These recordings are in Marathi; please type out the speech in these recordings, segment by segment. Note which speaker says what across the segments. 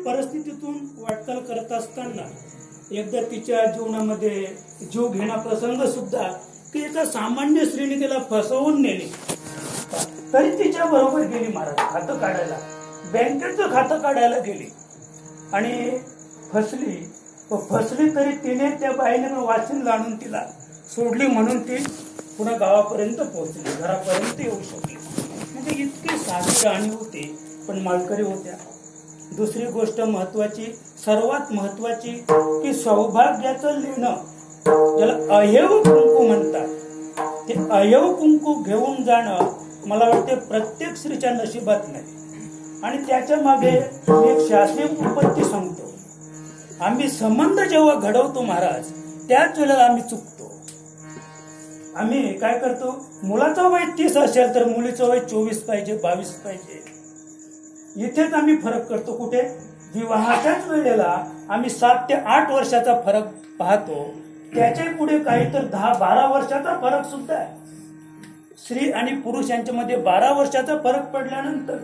Speaker 1: परिस्थितीतून वाटचाल करत असताना एकदा तिच्या जीवनामध्ये जीव घेणा प्रसंग सुद्धा की एका सामान्य स्त्रीने तिला फसवून नेली, तरी तिच्या बरोबर गेली महाराज खातं काढायला, बँकेचं खातं काढायला गेली आणि फसली तरी तिने त्या बाईने वाचून आणून तिला सोडली, म्हणून ती पुन्हा गावापर्यंत पोहोचली, घरापर्यंत येऊ शकली. म्हणजे इतकी साधी राणी होती, पण मालकरी होत्या. दुसरी गोष्ट महत्वाची, सर्वात महत्वाची की सौभाग्याचं लेणं, ज्याला अहेव कुंकू म्हणतात, ते अहेव कुंकू घेऊन जाणं मला वाटते प्रत्येक स्त्रीच्या नशिबात नाही. आणि त्याच्या मागे एक शास्त्रीय उत्पत्ती सांगतो. आम्ही संबंध जेव्हा घडवतो महाराज, त्याच वेळेला आम्ही चुकतो. आम्ही काय करतो, मुलाचं वय 30 असेल तर मुलीचं वय 24 पाहिजे, 22 पाहिजे. इथेच आम्ही फरक करतो. कुठे? विवाहाच्याच वेळेला आम्ही 7 ते 8 वर्षाचा फरक पाहतो, त्याच्या पुढे काही तर 10-12 वर्षाचा फरक सुद्धा आहे. स्त्री आणि पुरुष यांच्यामध्ये 12 वर्षाचा फरक पडल्यानंतर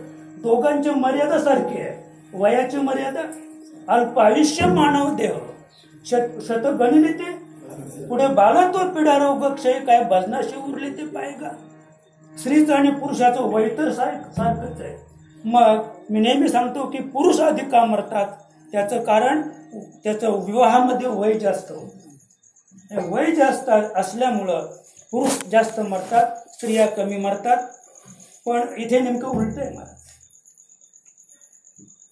Speaker 1: दोघांची मर्यादा सारखी आहे. वयाची मर्यादा, अल्पायुष्य मानव देह शतगणिले ते पुढे बाला तो पिढा रोग क्षय काय भजनाशी उरले ते पायगा. स्त्रीचं आणि पुरुषाचं वय तर सारखंच आहे. मग मी नेहमी सांगतो की पुरुष अधिक का मरतात, त्याचं कारण त्याचं विवाहामध्ये वय जास्त होतं. वय जास्त असल्यामुळं पुरुष जास्त मरतात, स्त्रिया कमी मरतात. पण इथे नेमकं उलट आहे महाराज,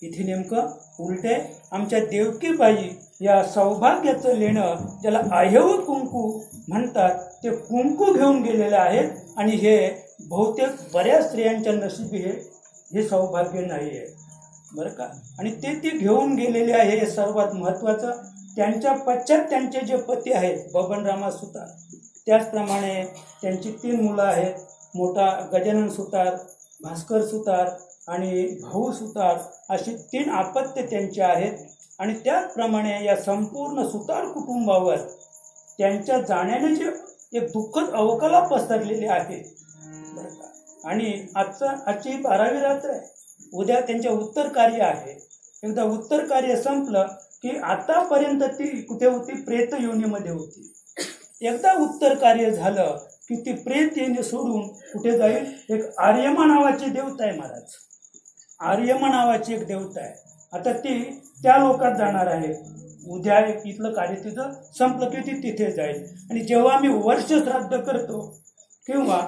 Speaker 1: इथे नेमकं उलट आहे. आमच्या देवकीबाई या सौभाग्याचं लेणं, ज्याला अहेव कुंकू म्हणतात, ते कुंकू घेऊन गेलेले आहेत. आणि हे बहुतेक बऱ्याच स्त्रियांच्या नशिबी हे सौभाग्य नाही आहे बरं का. आणि ते घेऊन गेलेले आहे, हे सर्वात महत्वाचं. त्यांच्या पश्चात त्यांचे जे पती आहेत बबनरामा सुतार, त्याचप्रमाणे त्यांची 3 मुलं आहेत. मोठा गजानन सुतार, भास्कर सुतार आणि भाऊ सुतार, अशी 3 अपत्य त्यांचे आहेत. आणि त्याचप्रमाणे या संपूर्ण सुतार कुटुंबावर त्यांच्या जाण्याने जे एक दुःखद अवकला पसरलेली आहे बरं का. आणि आजची 12वी रात्र आहे, उद्या त्यांच्या उत्तर कार्य आहे. एकदा उत्तर कार्य संपलं की आतापर्यंत ती कुठे होती, प्रेत योनीमध्ये होती. एकदा उत्तर कार्य झालं की ती प्रेत योनी सोडून कुठे जाईल, एक आर्यमा नावाची देवता आहे महाराज, आर्यमा नावाची एक देवता आहे. आता ती त्या लोकात जाणार आहे. उद्या इथलं कार्य तिथं संपलं की ती तिथे जाईल. आणि जेव्हा आम्ही वर्ष श्राद्ध करतो किंवा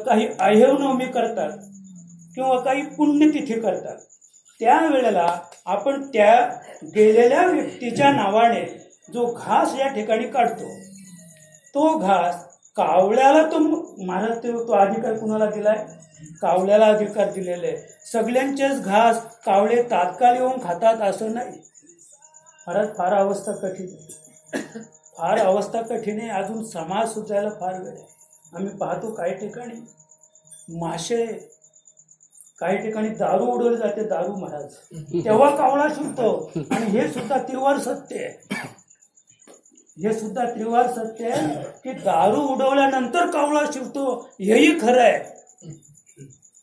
Speaker 1: काही अहेवनवमी करतात किंवा काही पुण्यतिथी करतात, त्यावेळेला आपण त्या गेलेल्या व्यक्तीच्या नावाने जो घास या ठिकाणी काढतो, तो घास कावळ्याला तो महाराज तो अधिकार कुणाला दिलाय? कावळ्याला अधिकार दिलेले आहे. सगळ्यांचेच घास कावळे तात्काळ येऊन खातात असं नाही महाराज. फार अवस्था कठीण आहे, फार अवस्था कठीण आहे. अजून समाज सुधारायला फार वेळ आहे. आम्ही पाहतो काही ठिकाणी मासे, काही ठिकाणी दारू उडवली जाते, दारू महाराज, तेव्हा कावळा शिरतो. आणि हे सुद्धा त्रिवार सत्य आहे, हे सुद्धा त्रिवार सत्य आहे की दारू उडवल्यानंतर कावळा शिरतो, हेही खरं आहे.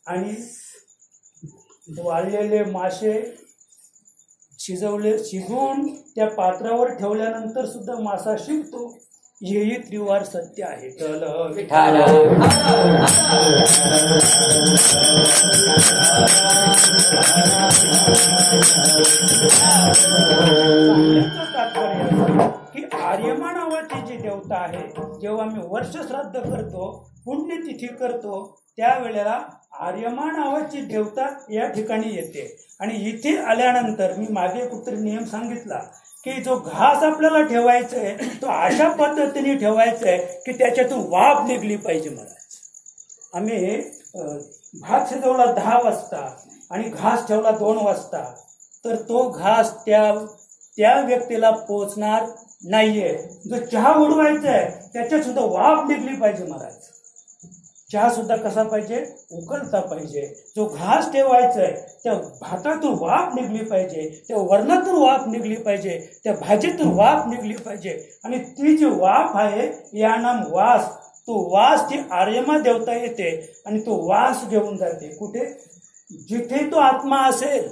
Speaker 1: आणि वाळलेले मासे शिजवून त्या पात्रावर ठेवल्यानंतर सुद्धा मासा शिवतो, हेही त्रिवार सत्य आहे. की आर्यमा नावाची जी देवता आहे, जेव्हा आम्ही वर्ष श्राद्ध करतो, पुण्यतिथी करतो, त्यावेळेला आर्यमा नावाची देवता या ठिकाणी येते. आणि इथे आल्यानंतर मी मागे कुठतरी नियम सांगितला की जो घास आपल्याला ठेवायचा आहे तो अशा पद्धतीने ठेवायचा आहे की त्याच्यातून वाफ निघली पाहिजे महाराज. आम्ही भात शिजवला 10 वाजता आणि घास ठेवला 2 वाजता, तर तो घास त्या व्यक्तीला पोचणार नाहीये. जो चहा उडवायचा आहे त्याच्यात सुद्धा वाफ निघली पाहिजे महाराज. चहा सुद्धा कसा पाहिजे, उकळता पाहिजे. जो घास ठेवायचा आहे त्या भातातून वाफ निघली पाहिजे, त्या वरणातून वाफ निघली पाहिजे, त्या भाजीतून वाफ निघली पाहिजे. आणि ती जी वाफ आहे या नाम वास, तो वास ती आर्यमा देवता येते आणि तो वास घेऊन जाते कुठे, जिथे तो आत्मा असेल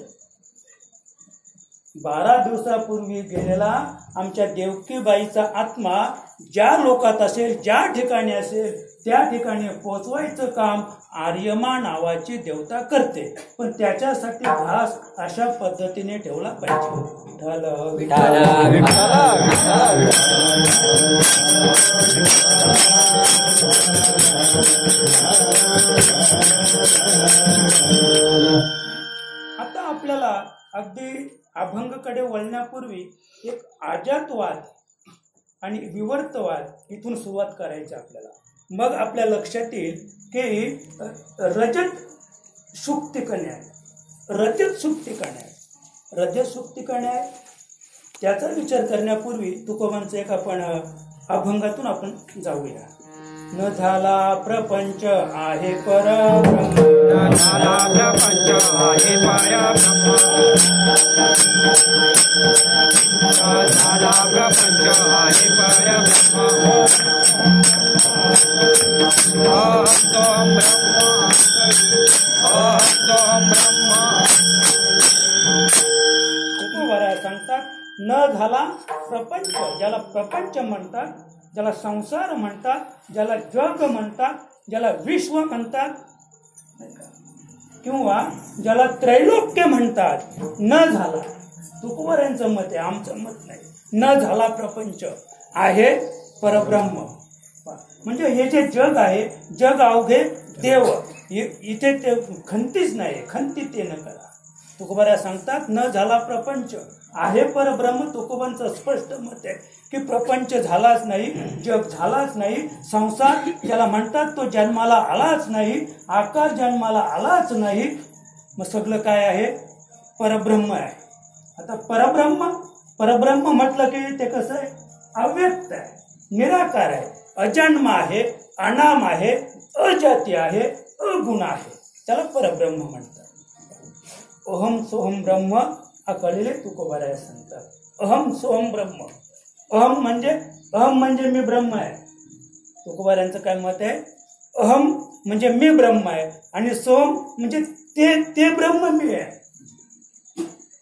Speaker 1: 12 दिवसापूर्वी गेलेला आमच्या देवकीबाईचा आत्मा ज्या लोकात असेल, ज्या ठिकाणी असेल, त्या ठिकाणी पोचवायचं काम आर्यमा नावाची देवता करते. पण त्याच्यासाठी घास अशा पद्धतीने ठेवला पाहिजे. विठ्ठल आता आपल्याला अगदी अभंगकडे वळण्यापूर्वी एक आजातवाद आणि विवर्तवाद इथून सुरुवात करायची आपल्याला. मग आपल्या लक्षात येईल की रजत सुक्तिक न्याय, रजत सुक्तिक न्याय, रजत सुक्तिक न्याय त्याचा विचार करण्यापूर्वी तुकोबांचं एक आपण अभंगातून आपण जाऊया. न झाला प्रपंच आहे परब्रह्म, न झाला प्रपंच आहे परब्रह्म, न झाला प्रपंच आहे परब्रह्म, अहं ब्रह्म. तुकोबारा सांगतात न झाला प्रपंच, ज्याला प्रपंच म्हणतात, ज्याला संसार म्हणतात, ज्याला जग म्हणतात, ज्याला विश्व म्हणतात किंवा ज्याला त्रैलोक्य म्हणतात, न झाला. तुकोबार यांचं मत आहे, आमचं मत नाही. न झाला प्रपंच आहे परब्रह्म, म्हणजे हे जे जग आहे, जग अवघे देव, इथे ते खंतीच नाही, खंती ते न करा. तुकोबार सांगतात न झाला प्रपंच आहे परब्रह्म. तुकोबांचं स्पष्ट मत आहे की प्रपंच झालाच नाही, जग झालाच नाही, संसार ज्याला म्हणतात तो जन्माला आलाच नाही, आकार जन्माला आलाच नाही. मग सगळं काय आहे? परब्रह्म आहे. आता परब्रह्म, परब्रह्म म्हटलं की ते कसं आहे? अव्यक्त आहे, निराकार आहे, अजन्म आहे, अनाम आहे, अजाती आहे, अगुण आहे, त्याला परब्रह्म म्हणतात. अहम सोहम ब्रह्म हा कळलेले तुकोबाराया सांगतात. अहम सोहम ब्रह्म, अहम म्हणजे मी ब्रह्म आहे. तुकोबारायांचं काय मत आहे? अहम म्हणजे मी ब्रह्म आहे आणि सोहम म्हणजे ते ब्रह्म मी आहे.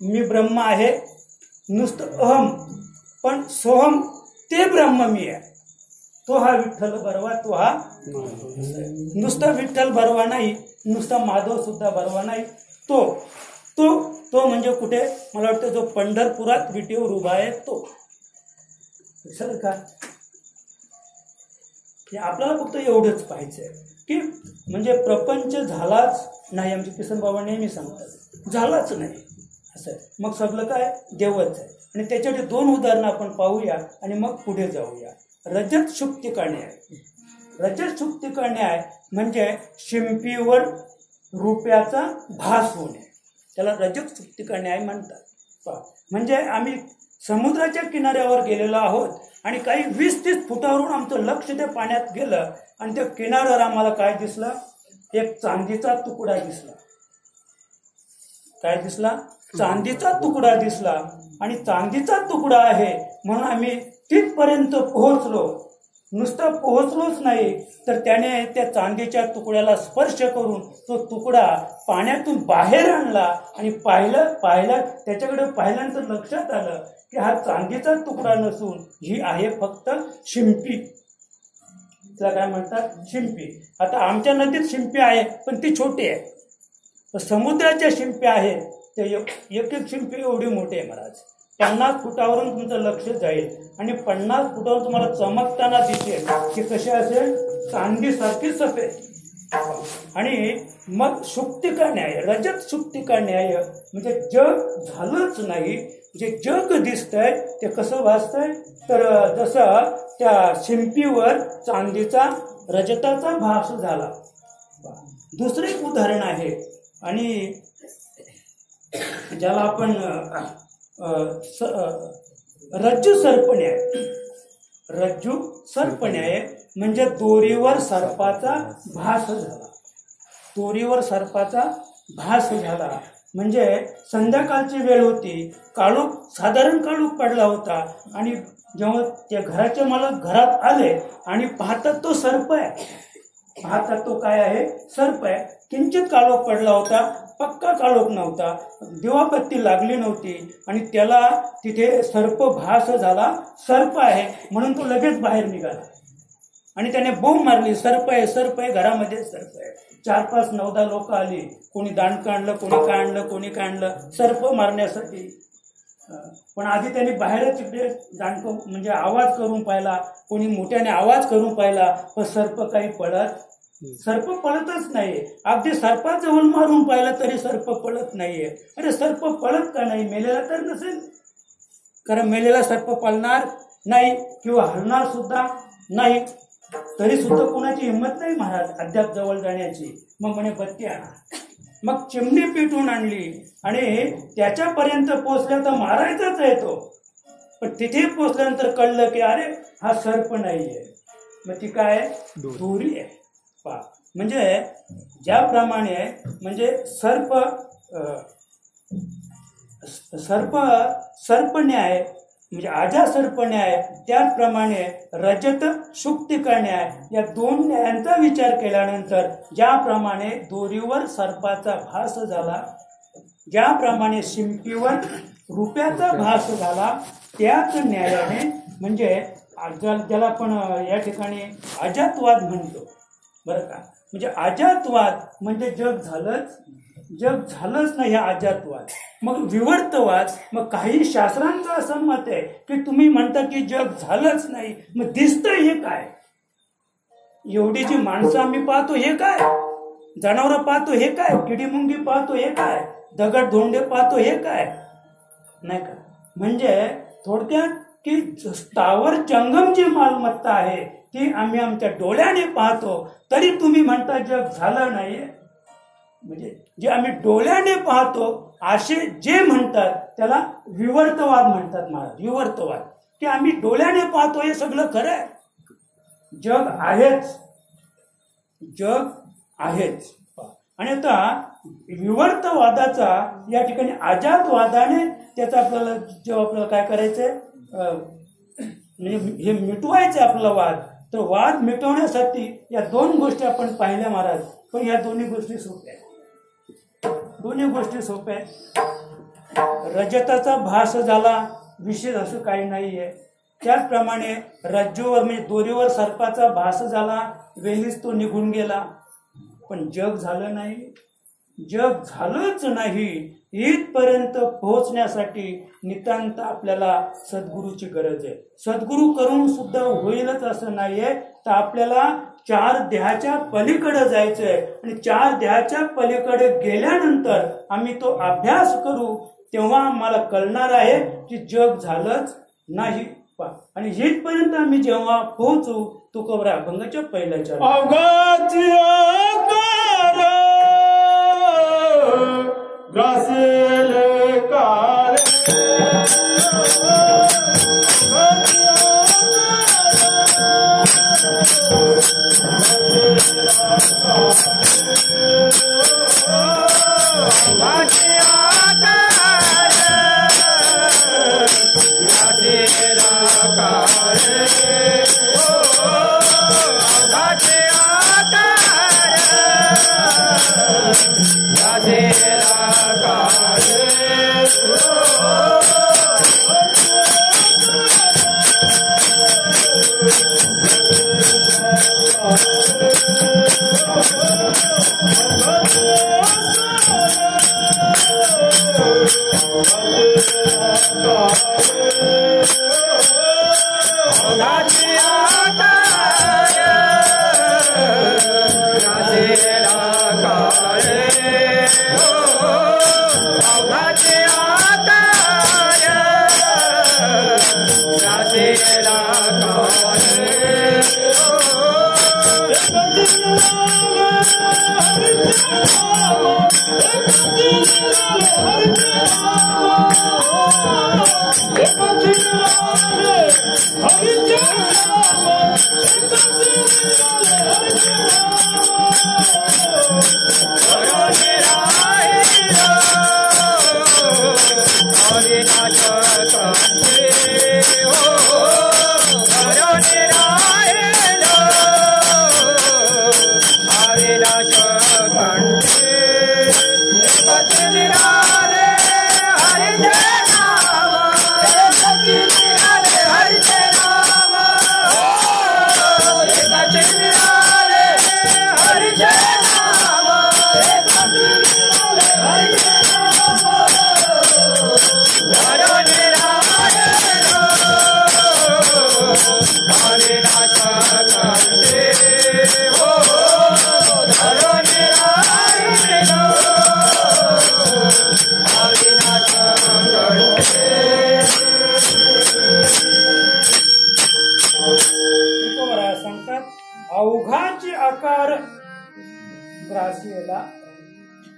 Speaker 1: मी ब्रह्म आहे, नुसतं अहम, पण सोहम ते ब्रह्म मी आहे. तो हा विठ्ठल बरवा, तो हा नुसता विठ्ठल बरवा नाही, नुसता माधव सुद्धा बरवा नाही. तो म्हणजे कुठे? मला वाटतं जो पंढरपुरात विटेवर उभा आहे तो. सर का आपल्याला फक्त एवढंच पाहायचंय की म्हणजे प्रपंच झालाच नाही. आमचे किसन बाबा नेहमी सांगतात झालाच नाही असं आहे. मग सगळं काय? देवच आहे. आणि त्याच्यासाठी 2 उदाहरणं आपण पाहूया आणि मग पुढे जाऊया. रजत सुक्तिक न्याय. रजत सुक्तिक न्याय म्हणजे शिंपीवर रुपयाचा भास होणे, त्याला रजत सुक्तिक न्याय म्हणतात. म्हणजे आम्ही समुद्राच्या किनाऱ्यावर गेलेलो आहोत आणि काही 20-30 फुटावरून आमचं लक्ष त्या पाण्यात गेलं आणि त्या किनाऱ्यावर आम्हाला काय दिसलं? एक चांदीचा तुकडा दिसला. काय दिसला? चांदीचा तुकडा दिसला. आणि चांदीचा तुकडा आहे म्हणून आम्ही तिथपर्यंत पोहोचलो. नुसतं पोहोचलोच नाही तर त्याने त्या चांदीच्या तुकड्याला स्पर्श करून तो तुकडा पाण्यातून बाहेर आणला आणि पाहिलं त्याच्याकडे पाहिल्यानंतर लक्षात आलं की हा चांदीचा तुकडा नसून ही आहे फक्त शिंपी. त्याला काय म्हणतात? शिंपी. आता आमच्या नदीत शिंपी आहे पण ती छोटी आहे. तर समुद्राच्या शिंपी आहे ते एक शिंपी एवढी मोठी आहे महाराज. 50 फुटावरून तुमचं लक्ष जाईल आणि 50 फुटावर तुम्हाला चमकताना दिसेल की कशी असेल? चांदीसारखी सफेद. आणि मग सुक्तिका न्याय, रजत सुक्तिका न्याय म्हणजे जग झालंच नाही. जे जग दिसतंय ते कसं भासतंय? तर जसं त्या शिंपीवर चांदीचा रजताचा भास झाला. दुसरे एक उदाहरण आहे आणि ज्याला आपण रज्जू सर्पन्याय. रज्जू सर्पन्याय म्हणजे दोरीवर सर्पाचा भास झाला. दोरीवर सर्पाचा भास झाला म्हणजे संध्याकाळची वेळ होती, साधारण काळोख पडला होता आणि जेव्हा त्या घराचे मालक घरात आले आणि पाहतात तो सर्प आहे. पाहतात तो काय आहे? सर्प आहे. किंचित काळोख पडला होता पक्का काळोख नव्हता, दिवाबत्ती लागली नव्हती आणि त्याला तिथे सर्प भास झाला. सर्प आहे म्हणून तो लगेच बाहेर निघाला आणि त्याने बोंब मारली, सर्प आहे सर्प आहे, घरामध्ये सर्प आहे. 4-5 9-10 लोक आली, कोणी दांडकं आणलं, कोणी काय आणलं, कोणी काय आणलं सर्प मारण्यासाठी. पण आधी त्यांनी बाहेरच तिकडे दांडकं म्हणजे आवाज करून पाहिला, कोणी मोठ्याने आवाज करून पाहिला, पण सर्प काही सर्प पळतच नाहीये. अगदी सर्पाजवळ मारून पाहिलं तरी सर्प पळत नाहीये. अरे सर्प पळत का नाही? मेलेला तर नसेल, कारण मेलेला सर्प पळणार नाही किंवा हरणार सुद्धा नाही. तरी सुद्धा कोणाची हिंमत नाही महाराज अद्याप जवळ जाण्याची. मग म्हणे बत्ती आणा. मग चिमणी पेटून आणली आणि त्याच्यापर्यंत पोचल्या तर मारायचाच आहे तो. पण तिथे पोचल्यानंतर कळलं की अरे हा सर्प नाहीये, मग ती काय दोरी आहे. म्हणजे ज्याप्रमाणे म्हणजे सर्प न्याय म्हणजे आजा सर्प न्याय, त्याचप्रमाणे रजत शुक्तिका न्याय, या 2 न्यायांचा विचार केल्यानंतर ज्याप्रमाणे दोरीवर सर्पाचा भास झाला, ज्याप्रमाणे शिंपीवर रुपयाचा भास झाला, त्याच न्यायाने म्हणजे ज्याला आपण या ठिकाणी अजातवाद म्हणतो बरं का. म्हणजे अजातवाद म्हणजे जग झालंच नाही हा अजातवाद. मग विवर्तवाद, मग काही शास्त्रांचं असं मत आहे की तुम्ही म्हणता की जग झालंच नाही, मग दिसतंय हे काय? एवढी जी माणसं आम्ही पाहतो हे काय? जनावरं पाहतो हे काय? किडीमुंगी पाहतो हे काय? दगड धोंडे पाहतो हे काय? नाही का? म्हणजे थोडक्यात की स्थावर जंगम जी मालमत्ता आहे ती आम्ही आमच्या डोळ्याने पाहतो, तरी तुम्ही म्हणता जग झालं नाही. म्हणजे जे आम्ही डोळ्याने पाहतो असे जे म्हणतात त्याला विवर्तवाद म्हणतात महाराज. विवर्तवाद की आम्ही डोळ्याने पाहतो हे सगळं खरं आहे, जग आहेच. आणि आता विवर्तवादाचा या ठिकाणी अजातवादाने त्याचा आपल्याला जेव्हा आपल्याला काय करायचंय म्हणजे हे मिटवायचं आपला वाद, तर वाद मिटवण्यासाठी या 2 गोष्टी आपण पाहिल्या महाराज. पण या दोन्ही गोष्टी सोप्या आहेत. रजताचा भास झाला, विशेष असं काही नाहीये. त्याचप्रमाणे रज्जूवर म्हणजे दोरीवर सर्पाचा भास झाला, वेलीस तो निघून गेला. पण जग झालं नाही, जग झालंच नाही. इथपर्यंत पोहोचण्यासाठी नितांत आपल्याला सद्गुरूची गरज आहे. सद्गुरू करून सुद्धा होईलच असं नाहीये, तर आपल्याला 4 देहाच्या पलीकडे जायचंय. आणि 4 देहाच्या पलीकडे गेल्यानंतर आम्ही तो अभ्यास करू, तेव्हा आम्हाला कळणार आहे की जग झालंच नाही. आणि इथपर्यंत आम्ही जेव्हा पोहोचू, तुकोबरा अभंगाच्या पहिल्याच्या
Speaker 2: ग्रासेल कार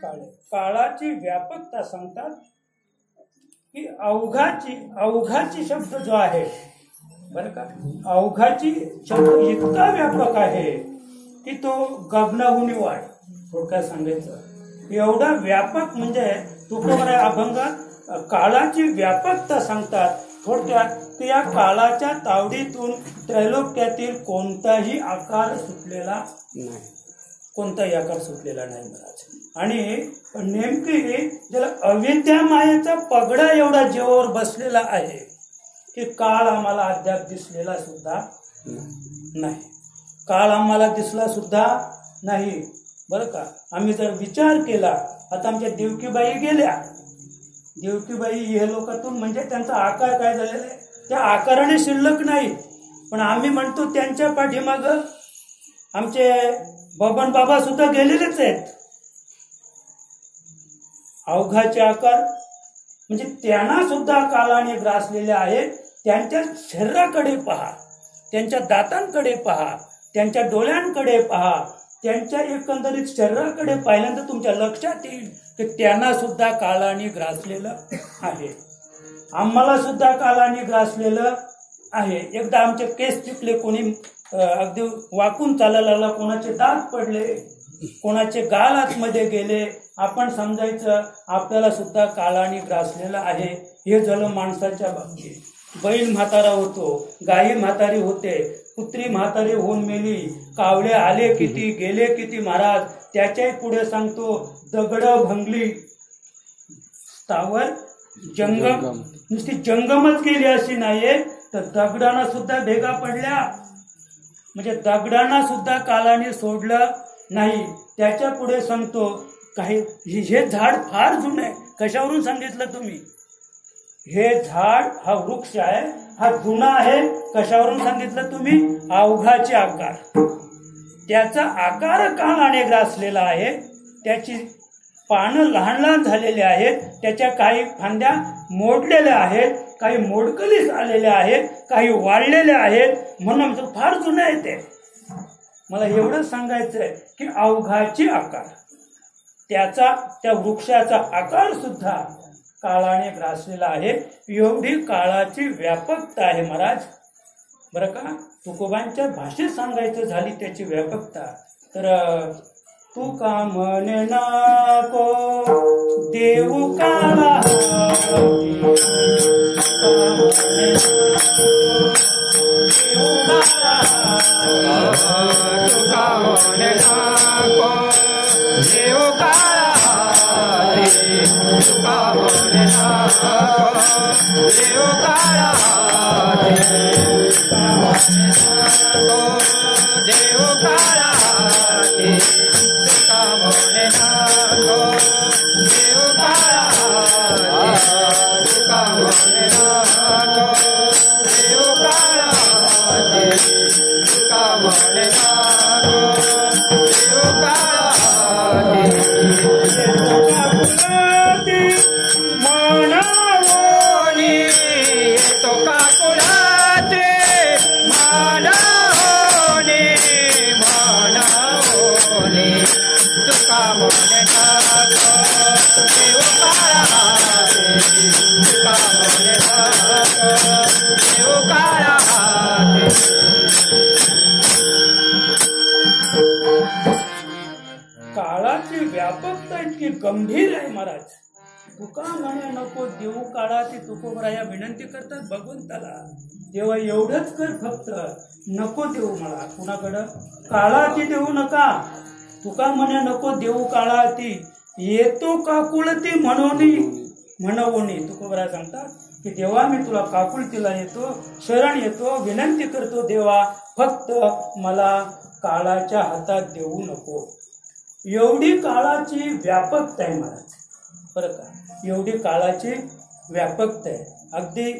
Speaker 1: काळाची व्यापकता सांगतात की अवघाची शब्द जो आहे बरं का, अवघाची शब्द इतका व्यापक आहे की तो गगनाहून वाढ. थोडक्यात सांगायचं एवढा व्यापक म्हणजे तुकोबराय अभंगात काळाची व्यापकता सांगतात. थोडक्यात की या काळाच्या तावडीतून त्रैलोक्यातील कोणताही आकार सुटलेला नाही, कोणताही आकार सुटलेला नाही महाराज. आणि नेमकी ज्याला अविद्या मायेचा पगडा एवढा जीवावर बसलेला आहे की काळ आम्हाला अद्याप दिसलेला सुद्धा नाही, काळ आम्हाला दिसला सुद्धा नाही बरं का. आम्ही जर विचार केला, आता आमच्या देवकीबाई गेल्या, देवकीबाई हे लोकातून म्हणजे त्यांचा आकार काय झालेला आहे, त्या आकाराने शिल्लक नाही. पण आम्ही म्हणतो त्यांच्या पाठीमाग आमचे बबन बाबा सुद्धा गेलेलेच आहेत. अवघाचे आकार म्हणजे त्यांना सुद्धा काळाने ग्रासलेले आहेत. त्यांच्या शरीराकडे पहा, त्यांच्या दातांकडे पहा, त्यांच्या डोळ्यांकडे पहा, त्यांच्या एकंदरीत शरीराकडे पाहिल्यानंतर तुमच्या लक्षात येईल की त्यांना सुद्धा काळाने ग्रासलेलं आहे. आम्हाला सुद्धा काळाने ग्रासलेलं आहे. एकदा आमचे केस चिपले, कोणी अगदी वाकून चालायला लागला, कोणाचे दात पडले, कोणाचे गाल आतमध्ये गेले. आपण समजायचं आपल्याला सुद्धा काळाने ग्रासलेलं आहे. हे झालं माणसाच्या बाबतीत. बैल म्हातारा होतो, गाई म्हातारी होते, कुत्री म्हातारी होऊन मेली, कावळे आले किती गेले किती महाराज. त्याच्याही पुढे सांगतो दगड भंगली, स्थावर जंगम, नुसती जंगमच गेली अशी नाहीये तर दगडांना सुद्धा भेगा पडल्या. म्हणजे दगडांना सुद्धा काळाने सोडलं नाही. त्याच्या पुढे सांगतो काही हे झाड फार जुनं आहे. कशावरून सांगितलं तुम्ही? हे झाड हा वृक्ष आहे, हा जुना आहे. कशावरून सांगितलं तुम्ही? अवघाचे आकार. त्याचा आकार काळाने ग्रासलेला आहे. त्याची पानं लहान लहान झालेली आहेत, त्याच्या काही फांद्या मोडलेल्या आहेत, काही मोडकलीस आलेल्या आहेत, काही वाढलेल्या आहेत. म्हणून फार जुनं आहे ते. मला एवढंच सांगायचंय की अवघाची आकार, त्याचा त्या वृक्षाचा आकार सुद्धा काळाने ग्रासलेला आहे. एवढी काळाची व्यापकता आहे महाराज बरं का. तुकोबांच्या भाषेत सांगायचं झाली त्याची व्यापकता तर तू का म्हणे नको देऊ काळा, काळाची व्यापकता इतकी गंभीर आहे महाराज. तुका म्हणे नको देऊ काळाची. तुकोबराया विनंती करतात भगवंताला, देवा एवढंच कर फक्त, नको देऊ मला कुणाकडं, काळाची देऊ नका. तुका म्हणे नको देऊ काळाची, येतो काकुळती म्हणवणी. तुकोबराया सांगतात की देवा मी तुला काकुळतीला येतो, शरण येतो, विनंती करतो देवा, फक्त मला काळाच्या हातात देऊ नको. एवढी काळाची व्यापकता आहे महाराज बरं का. एवढी काळाची व्यापकता आहे. अगदी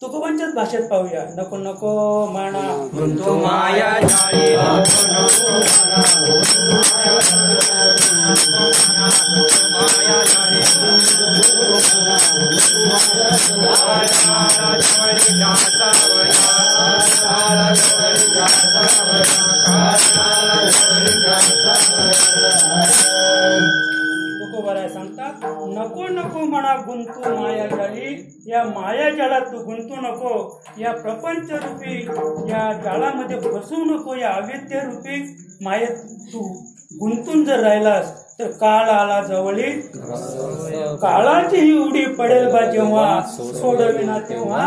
Speaker 1: तुकोबांच्याच भाषेत पाहूया. नको नको म्हणा म्हणतो माया तुकोबाराय सांगतात, नको नको म्हणा गुंतू माया जाळी, या माया जाळात तू गुंतू नको, या प्रपंच रूपी या जाळामध्ये फसू नको, या अविद्य रूपी मायेत तू गुंतून जर राहिलास तर काळ आला जवळी, काळाची ही उडी पडेल बा जेव्हा, सोडविना तेव्हा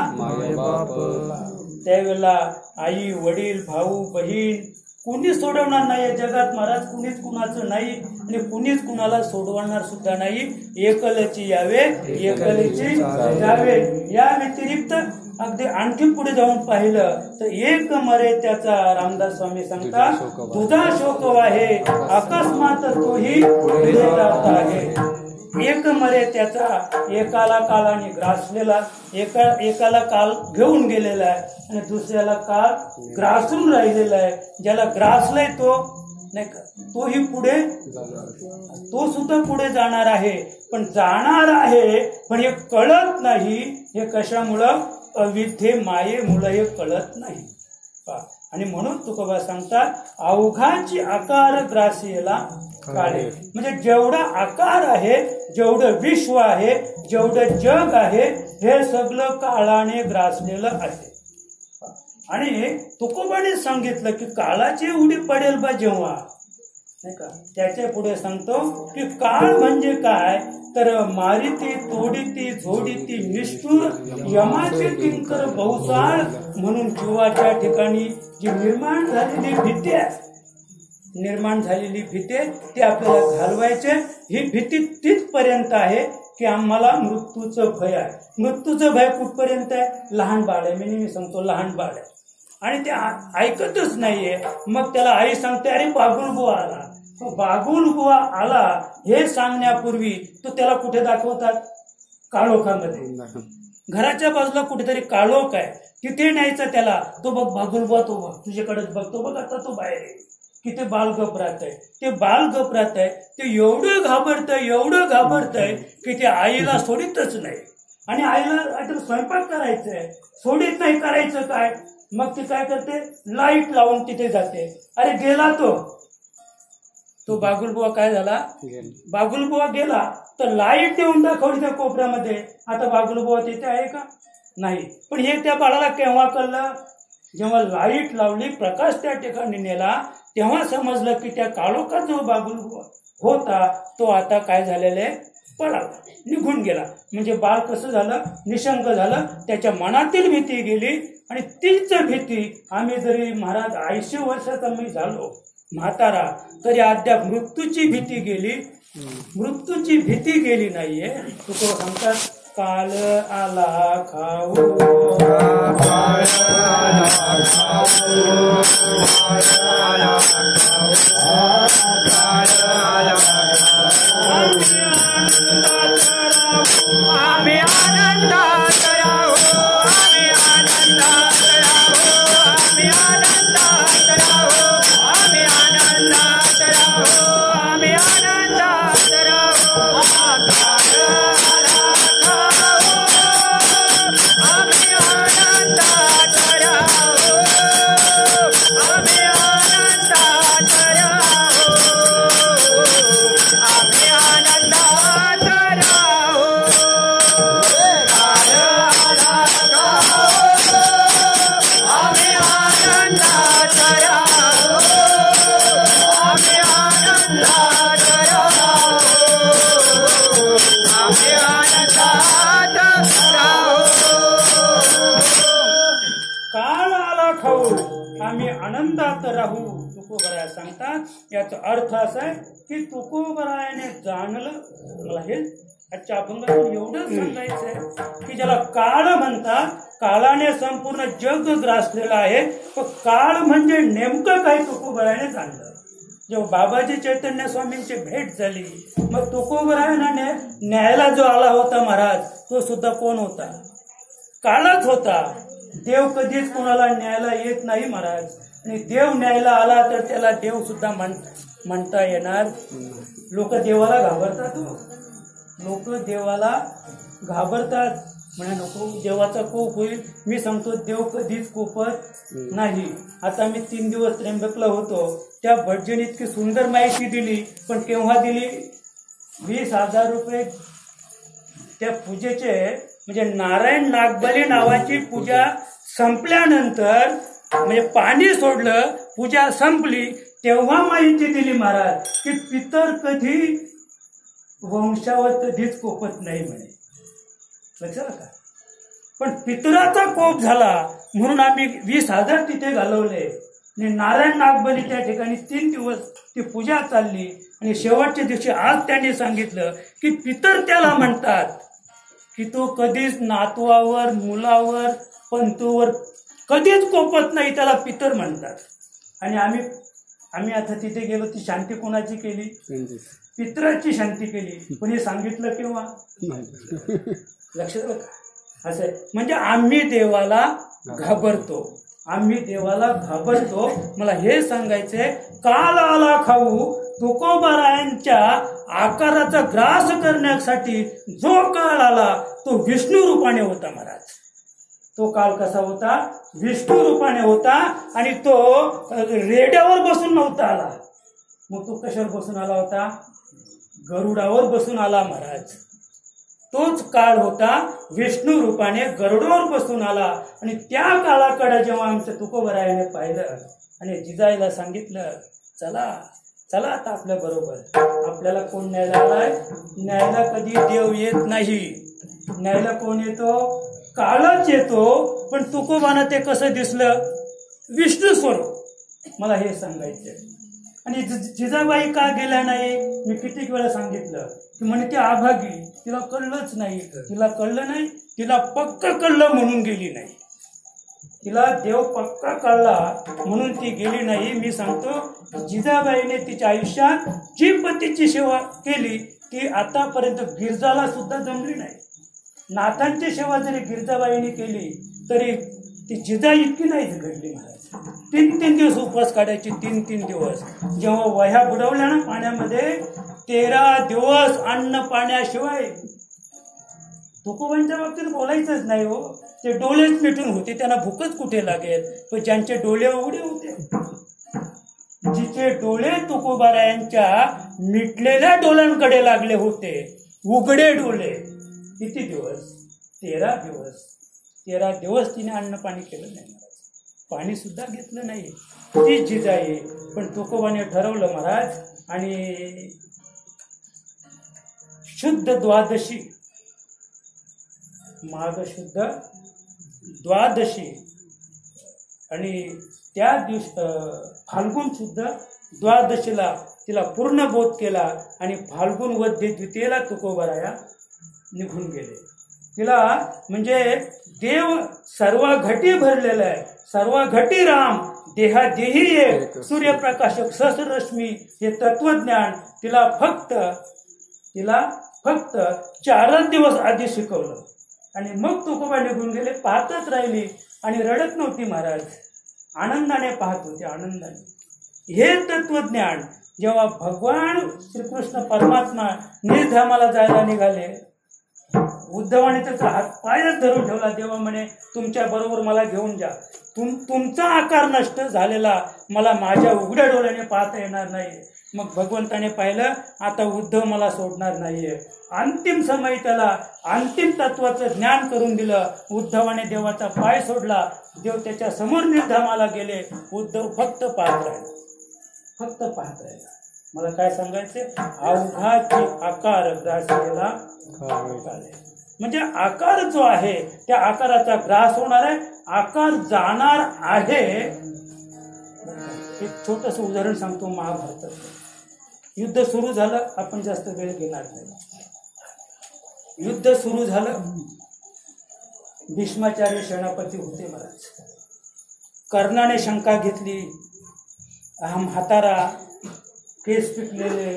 Speaker 1: त्यावेळेला आई वडील भाऊ बहीण कुणीच सोडवणार नाही या जगात महाराज, कुणीच कुणाचं नाही आणि कुणीच कुणाला सोडवणार सुद्धा नाही. एकलची यावे एकलची जावे. या व्यतिरिक्त अगदी आणखी पुढे जाऊन पाहिलं तर एक मरे त्याचा रामदास स्वामी सांगतात, तुझा शोक वाहे अकस्मात तोही पुढे जात आहे. एक मरे त्याचा, एकाला काळाने ग्रासलेला, एकाला काल घेऊन गेलेला आहे आणि दुसऱ्याला काल ग्रासून राहिलेला आहे. ज्याला ग्रासलाय तो नाही का, तोही पुढे, तो सुद्धा पुढे जाणार आहे. पण जाणार आहे पण हे कळत नाही. हे कशामुळं? अविद्ये मायेमुळे हे कळत नाही. आणि म्हणून तुकोबा सांगतात, अवघाची आकार ग्रासीला काळे. म्हणजे जेवढा आकार आहे, जेवढं विश्व आहे, जेवढं जग आहे, हे सगळं काळाने ग्रासलेलं आहे. आणि तुकोबाने सांगितलं की काळाची उडी पडेल बा जेव्हा, नाही का, त्याच्या पुढे सांगतो की काळ म्हणजे काय तर मारिती तोडीती झोडीती निष्ठुर यमाचे किंकर बहुसाळ. म्हणून जीवाच्या ठिकाणी जी निर्माण झालेली भीती आहे, निर्माण झालेली भीती ती आपल्याला घालवायचे. ही भीती तिथपर्यंत आहे की आम्हाला मृत्यूचं भय आहे. मृत्यूचं भय कुठपर्यंत आहे? लहान बाळ आहे. मी नेहमी सांगतो लहान बाळ आहे आणि ते ऐकतच नाहीये. मग त्याला आई सांगते, अरे बागुलबुवा आला. तो बागुलबुवा आला हे सांगण्यापूर्वी तो त्याला कुठे दाखवतात? काळोखामध्ये. घराच्या बाजूला कुठेतरी काळोख आहे, तिथे न्यायचं त्याला. तो बघ बागुलबुवा, तो बघ तुझ्याकडेच बघतो, बघ आता तो बाहेर आहे. की ते बाल गप राहत आहे. ते बाल गप राहत आहे. ते एवढं घाबरतंय, एवढं घाबरतंय की ते आईला सोडितच नाही. आणि आईला स्वयंपाक करायचंय, सोडित नाही. करायचं काय? मग ती काय करते? लाईट लावून तिथे जाते. अरे गेला तो बागुलबुवा. काय झाला? बागुलबुवा गेला तर लाईट देऊन दाखवली त्या कोपऱ्यामध्ये. आता बागुलबुवा तिथे आहे का? नाही. पण हे त्या बाळाला केव्हा कळलं? जेव्हा लाईट लावली, प्रकाश त्या ठिकाणी नेला, तेव्हा समजलं की त्या काळोखात जो बागुलबुवा होता तो आता काय झालेले पळाला, निघून गेला. म्हणजे बाळ कसं झालं? निशंक झालं. त्याच्या मनातील भीती गेली. आणि तीच भीती आम्ही जरी महाराज 80 वर्षाचा मी झालो म्हातारा, तरी अद्याप मृत्यूची भीती गेली, मृत्यूची भीती गेली नाहीये. तुको सांगतात, काल आला खाऊ
Speaker 3: आम्ही आनंदात राहू, आम्ही आनंदात राहू, आम्ही आनंदात राहू, आम्ही आनंदात राहू, आम्ही आनंदात राहू. आम्ही आनंदात राहू, आम्ही आनंदात राहू, आम्ही आनंदात राहू. आम्ही आनंदात राहू, आम्ही आनंदात राहू, आम्ही आनंदात राहू.
Speaker 1: काळ आला खाऊ आम्ही आनंदात राहू. तुकोबराय सांगतात, याचा अर्थ असा आहे की तुकोबरायाने जाणलं. मला हे आजच्या अभंगातून एवढंच सांगायचंय की ज्याला काळ म्हणतात, काळाने संपूर्ण जग ग्रासलेलं आहे. पण काळ म्हणजे नेमकं काय तुकोबरायाने जाणलं. जेव्हा बाबाजी चैतन्य स्वामींची भेट झाली, मग तुकोबरायाने न्यायला जो आला होता महाराज, तो सुद्धा कोण होता? काळच होता. देव कधीच कोणाला न्यायला येत नाही महाराज. आणि देव न्यायला आला तर त्याला देव सुद्धा म्हणता येणार. लोक देवाला घाबरतात, लोक देवाला घाबरतात. म्हणे नको देवाचा कोप होईल. मी सांगतो देव कधीच कोपत नाही. आता मी 3 दिवस त्र्यंबकला होतो. त्या भटजीने इतकी सुंदर माहिती दिली, पण केव्हा दिली? 20,000 रुपये त्या पूजेचे, म्हणजे नारायण नागबली नावाची पूजा संपल्यानंतर, म्हणजे पाणी सोडलं, पूजा संपली, तेव्हा माहिती दिली महाराज की पितर कधी वंशावर कधीच कोपत नाही म्हणे. लक्षात का? पण पितराचा कोप झाला म्हणून आम्ही 20,000 तिथे घालवले आणि नारायण नागबली त्या ठिकाणी 3 दिवस ती पूजा चालली. आणि शेवटच्या दिवशी आज त्यांनी सांगितलं की पितर त्याला म्हणतात की तो कधीच नातवावर, मुलावर, पंतूवर कधीच कोपत नाही, त्याला पितर म्हणतात. आणि आम्ही आता तिथे गेलो, ती शांती कोणाची केली? पितराची शांती केली. पण हे सांगितलं केव्हा? लक्षात आलं का? असं आहे. म्हणजे आम्ही देवाला घाबरतो, आम्ही देवाला घाबरतो. मला हे सांगायचंय, काल आला खाऊ तुकोबारायांच्या आकाराचा ग्रास करण्यासाठी जो काळ आला तो विष्णू रूपाने होता महाराज. तो काळ कसा होता? विष्णू रूपाने होता. आणि तो रेड्यावर बसून नव्हता आला. मग तो कशावर बसून आला होता? गरुडावर बसून आला महाराज. तोच काळ होता, विष्णू रूपाने गरुडावर बसून आला. आणि त्या काळाकडे जेव्हा आमच्या तुकोबारायाने पाहिलं आणि जिजाईला सांगितलं, चला चला आता आपल्या बरोबर. आपल्याला कोण न्यायला आलाय? न्यायला कधी देव येत नाही. न्यायला कोण येतो? काळच येतो. पण तुकोबानं ते कसं दिसलं? विष्णू स्वरूप. मला हे सांगायचं. आणि जिजाबाई का गेल्या नाही? मी किती वेळा सांगितलं की म्हणे ती आभागी, तिला कळलंच नाही. तिला कळलं नाही, तिला पक्क कळलं म्हणून गेली नाही. तिला देव पक्का कळला म्हणून ती गेली नाही. मी सांगतो, जिजाबाईने तिच्या आयुष्यात जी पतीची सेवा केली ती आतापर्यंत गिरजाला सुद्धा जमली नाही. नाथांची सेवा जरी गिरजाबाईने केली तरी ती जिजा इतकी नाहीच घडली महाराज. 3 दिवस उपवास काढायचे, 3 दिवस. जेव्हा वह्या बुडवल्या ना पाण्यामध्ये, 13 दिवस अन्न पाण्याशिवाय. तुकोबांच्या बाबतीत बोलायचंच नाही हो. ते डोळेच मिटून होते, त्यांना भूकच कुठे लागेल. पण ज्यांचे डोळे उघडे होते, जिचे डोळे तुकोबारायांच्या मिटलेल्या डोळ्यांकडे लागले होते, उघडे डोळे, किती दिवस? 13 दिवस. 13 दिवस तिने अन्न पाणी केलं नाही महाराज. पाणी सुद्धा घेतलं नाही. ती जिजाई. पण तुकोबाने ठरवलं महाराज. आणि शुद्ध द्वादशी, माघ शुद्ध द्वादशी, आणि त्या दिवशी फाल्गुन शुद्ध द्वादशीला तिला पूर्ण बोध केला. आणि फाल्गुन वद्य द्वितीयेला तुकोबाराया निघून गेले. तिला म्हणजे देव सर्व घटी भरलेला आहे. सर्व घटी राम, देहादेही एक, सूर्यप्रकाशक सहस्ररश्मी, हे तत्वज्ञान तिला फक्त 4 दिवस आधी शिकवलं. आणि मग तुकोबा निघून गेले. पाहतच राहिली आणि रडत नव्हती महाराज, आनंदाने पाहत होते, आनंदाने. हे तत्वज्ञान जेव्हा भगवान श्रीकृष्ण परमात्मा निर्धामाला जायला निघाले, उद्धवाने त्याचा हात पायच धरून ठेवला. देवा म्हणे, तुमच्या बरोबर मला घेऊन जा. तुमचा आकार नष्ट झालेला मला माझ्या उघड्या डोळ्याने पाहता येणार नाही. मग भगवंताने पाहिलं, आता उद्धव मला सोडणार नाहीये. अंतिम समय त्याला अंतिम तत्वाचं ज्ञान करून दिलं. उद्धवाने देवाचा पाय सोडला. देव त्याच्या समोर निर्धामाला गेले. उद्धव फक्त पाहत राहिला, फक्त पाहत राहिला. मला काय सांगायचे? अवघाची आकार ग्रास केला. म्हणजे आकार जो आहे त्या आकाराचा ग्रास होणार आहे, आकार जाणार आहे. एक छोटंसं उदाहरण सांगतो महाभारताचं. युद्ध सुरू झालं, आपण जास्त वेळ घेणार नाही. युद्ध सुरू झालं, भीष्माचार्य सेनापती होते महाराज. कर्णाने शंका घेतली, हा म्हातारा, केस पिकलेले,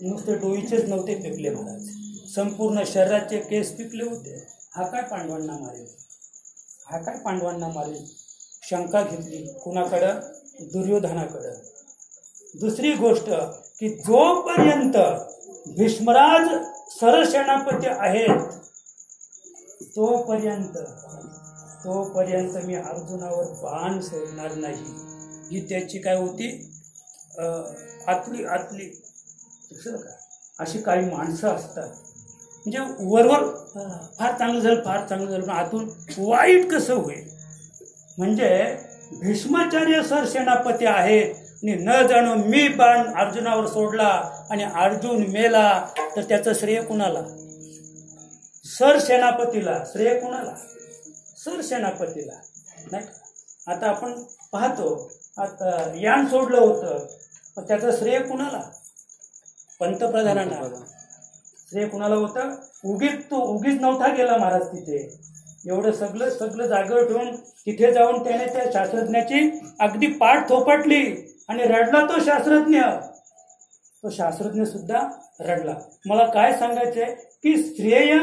Speaker 1: नुसते डोईचेच नव्हते पिकले महाराज, संपूर्ण शरीराचे केस पिकले होते. हा काय पांडवांना मारेल? हा काय पांडवांना मारेल? शंका घेतली. कुणाकडं? दुर्योधनाकडं. दुसरी गोष्ट की जोपर्यंत भीष्मराज सरसेनापती आहेत तोपर्यंत मी अर्जुनावर बाण सोडणार नाही. ही त्याची काय होती? आतली अशी काही माणसं असतात, म्हणजे वरवर फार चांगलं झालं, फार चांगलं झालं, पण आतून वाईट कसं होईल. म्हणजे भीष्माचार्य सरसेनापती आहेत आणि न जाणो मी बाण अर्जुनावर सोडला आणि अर्जुन मेला, तर त्याचं श्रेय कुणाला? सरसेनापतीला. श्रेय कुणाला? सरसेनापतीला, नाही. आता आपण पाहतो, आता यान सोडलं होतं, पण त्याचं श्रेय कुणाला? पंतप्रधानांना. श्रेय कुणाला होतं? उगीच नव्हता गेला महाराज तिथे. एवढं सगळं जागेवर ठेवून तिथे जाऊन त्याने त्या शास्त्रज्ञाची अगदी पाठ थोपटली आणि रडला तो शास्त्रज्ञ. तो शास्त्रज्ञ सुद्धा रडला. मला काय सांगायचंय की श्रेय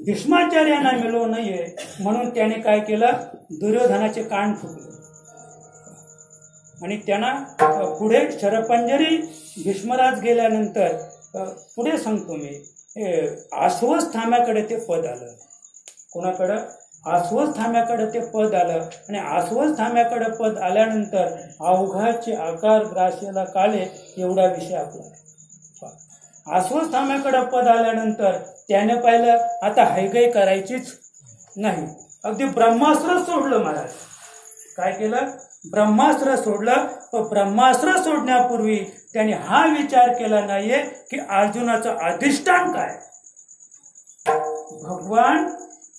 Speaker 1: भीष्माचार्यांना मिळू नाहीये, म्हणून त्याने काय केलं? दुर्योधनाचे कान फुकले आणि त्यांना पुढे शरपंजरी भीष्मराज गेल्यानंतर पुढे सांगतो मी, आश्वस्थाम्याकडे ते पद आलं. कोणाकडं? आश्वस्थाम्याकडे ते पद आलं. आणि आश्वस्थाम्याकडे पद आल्यानंतर अवघाचे आकार ग्रासेला काळे, एवढा विषय आपला. आश्वस्थाम्याकडे पद आल्यानंतर त्याने पाहिलं आता हैगई करायचीच नाही, अगदी ब्रह्मास्त्र सोडलं महाराज. काय केलं? ब्रह्मास्त्र सोडलं. पण ब्रह्मास्त्र सोडण्यापूर्वी त्याने हा विचार केला नाहीये की अर्जुनाचं अधिष्ठान काय. भगवान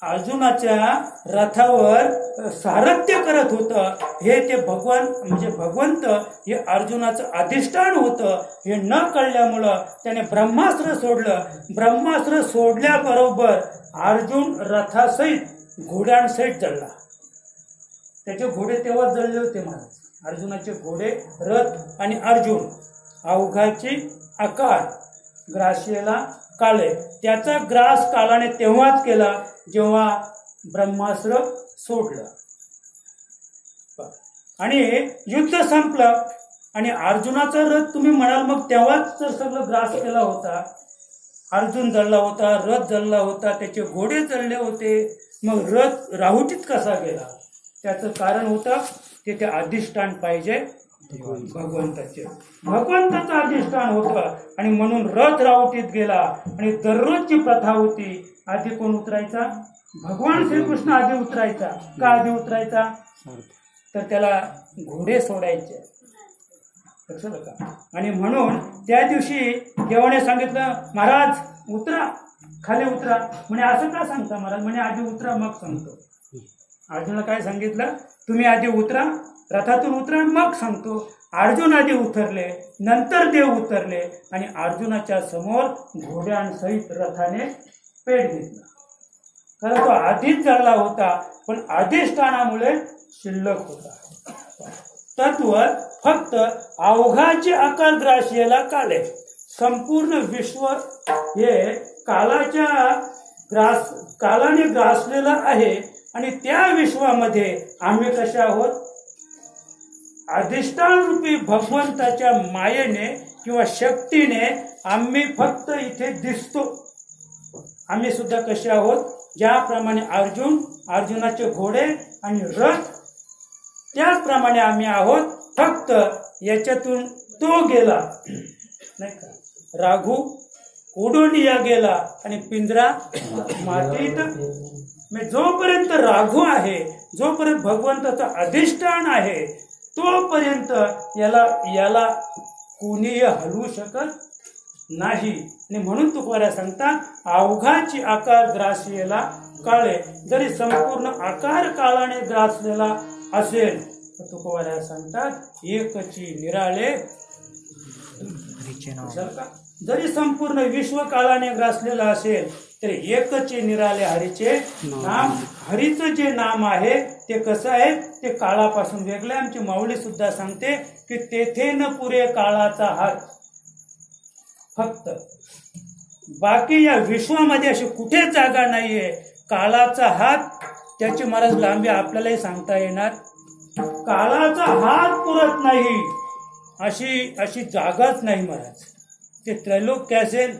Speaker 1: अर्जुनाच्या रथावर सारथ्य करत होतं, हे ते भगवान म्हणजे भगवंत हे अर्जुनाचं अधिष्ठान होतं. हे न कळल्यामुळं त्याने ब्रह्मास्त्र सोडलं. ब्रह्मास्त्र सोडल्याबरोबर अर्जुन रथासहित घोड्यांसहित जळला. त्याचे घोडे तेव्हा जळले होते महाराज. अर्जुनाचे घोडे, रथ आणि अर्जुन अवघाची आकार ग्रासेला काळे. त्याचा ग्रास कालाने तेव्हाच केला जेव्हा ब्रह्मास्त्र सोडलं आणि युद्ध संपलं. आणि अर्जुनाचा रथ तुम्ही म्हणाल मग तेव्हाच तर सगळं ग्रास केला होता. अर्जुन जळला होता, रथ जळला होता, त्याचे घोडे जळले होते, मग रथ राहुटीत कसा गेला? त्याचं कारण होतं तिथे अधिष्ठान पाहिजे भगवंताचे. भगवंताचं अधिष्ठान होतं आणि म्हणून रथ राहुटीत गेला. आणि दररोजची प्रथा होती, आधी कोण उतरायचा? भगवान श्रीकृष्ण आधी उतरायचा. का आधी उतरायचा? तर त्याला घोडे सोडायचे, लक्षात का? आणि म्हणून त्या दिवशी देवाने सांगितलं महाराज उतरा, खाली उतरा. म्हणे असं का सांगता महाराज? म्हणे आधी उतरा मग सांगतो. अर्जुनला काय सांगितलं? तुम्ही आधी उतरा, रथातून उतरा मग सांगतो. अर्जुन आधी उतरले, नंतर देव उतरले आणि अर्जुनाच्या समोर घोड्यांसहित रथाने पेट घेतला. कारण तो आधीच जळला होता, पण अधिष्ठानामुळे शिल्लक होता. तत्व फक्त अवघाचे आकार ग्रासेला काळे. संपूर्ण विश्व हे कालाने ग्रासलेलं आहे आणि त्या विश्वामध्ये आम्ही कशा आहोत? अधिष्ठान रूपी भगवंताच्या मायेने किंवा शक्तीने आम्ही फक्त इथे दिसतो. आम्ही सुद्धा कसे आहोत? ज्याप्रमाणे अर्जुनाचे घोडे आणि रथ, त्याचप्रमाणे आम्ही आहोत. फक्त याच्यातून तो गेला नाही का, राघू उडून गेला आणि पिंजरा मातीत. जोपर्यंत राघू आहे, जोपर्यंत भगवंताचं अधिष्ठान आहे, तोपर्यंत याला कोणीही हलवू शकत नाही. आणि म्हणून तुकोबारा सांगतात अवघाची आकार ग्रासलेला काळे. जरी संपूर्ण आकार काळाने ग्रासलेला असेल तर तुकोबारा सांगतात एकची निराळे. जरी संपूर्ण विश्व काळाने ग्रासलेला असेल तर एकचे निराले हरीचे नाम. हरीचं जे नाम आहे ते कसं आहे? ते काळापासून वेगळं. आमची माऊली सुद्धा सांगते की तेथे न पुरे काळाचा हात. फक्त बाकी या विश्वामध्ये अशी कुठे जागा नाहीये. काळाचा हात, त्याची महाराज लांबी आपल्यालाही सांगता येणार. काळाचा हात पुरत नाही अशी जागाच नाही महाराज. ते त्रैलोक्य असेल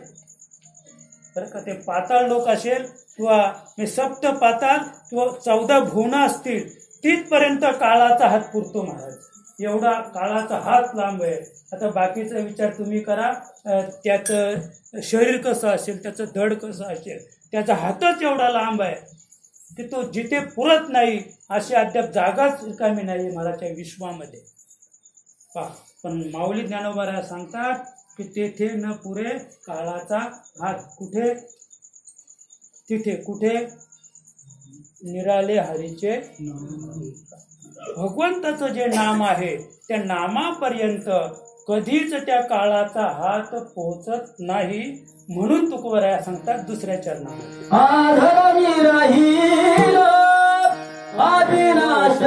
Speaker 1: बरं का, ते पाताळ लोक असेल किंवा सप्त पाताळ किंवा 14 भुवनं असतील, तिथपर्यंत काळाचा हात पुरतो महाराज. एवढा काळाचा हात लांब आहे. आता बाकीचा विचार तुम्ही करा, त्याचं शरीर कसं असेल, त्याचं धड कसं असेल, त्याचा हातच एवढा लांब आहे की तो जिथे पुरत नाही अशी अद्याप जागाच रिकामी नाही महाराजच्या विश्वामध्ये. पण माऊली ज्ञानोबा सांगतात की तेथे न पुरे काळाचा हात. कुठे? तिथे. कुठे? निराले हरीचे भगवंताचं जे नाम आहे त्या नामापर्यंत कधीच त्या काळाचा हात पोहोचत नाही. म्हणून तुकोबराया सांगतात दुसऱ्या चरणात,
Speaker 3: आधरणी राहील अविनाश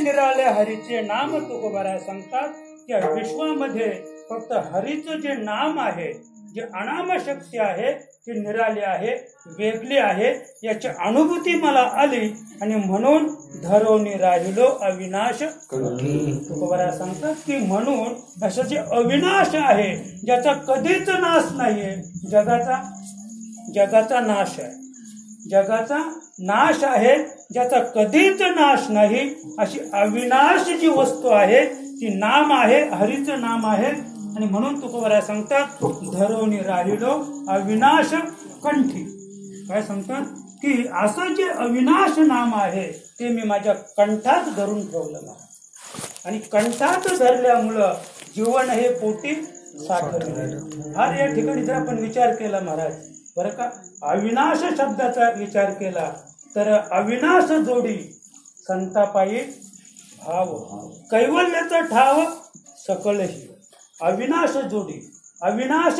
Speaker 1: निराले हरीचे नाम तुकोबाराया सांगतात की विश्वामध्ये फक्त हरीचं जे नाम आहे, जे अनाम शक्ती आहे, ती निराली आहे, वेगळी आहे. याची अनुभूती मला आली आणि म्हणून धरोनी राहिलो अविनाश. तुकोबाराया सांगतात की म्हणून असं जे अविनाश आहे, ज्याचा कधीच नाश नाहीये, जगाचा नाश आहे, जगाचा नाश आहे, ज्याचा कधीच नाश नाही, अशी अविनाश जी वस्तू आहे ती नाम आहे, हरीचं नाम आहे. आणि म्हणून तुकोबाराया सांगतात धरोनी राहिलो अविनाश कंठी. काय सांगतात की असं जे अविनाश नाम आहे ते मी माझ्या कंठात धरून ठेवलं आहे आणि कंठात धरल्यामुळं जीवन हे पोटी साठवलं. हा या ठिकाणी जर आपण विचार केला महाराज बरं का, अविनाश शब्दाचा विचार केला तर अविनाश जोडी संतापायी भाव, कैवल्याचा ठाव सकलही. अविनाश जोडी, अविनाश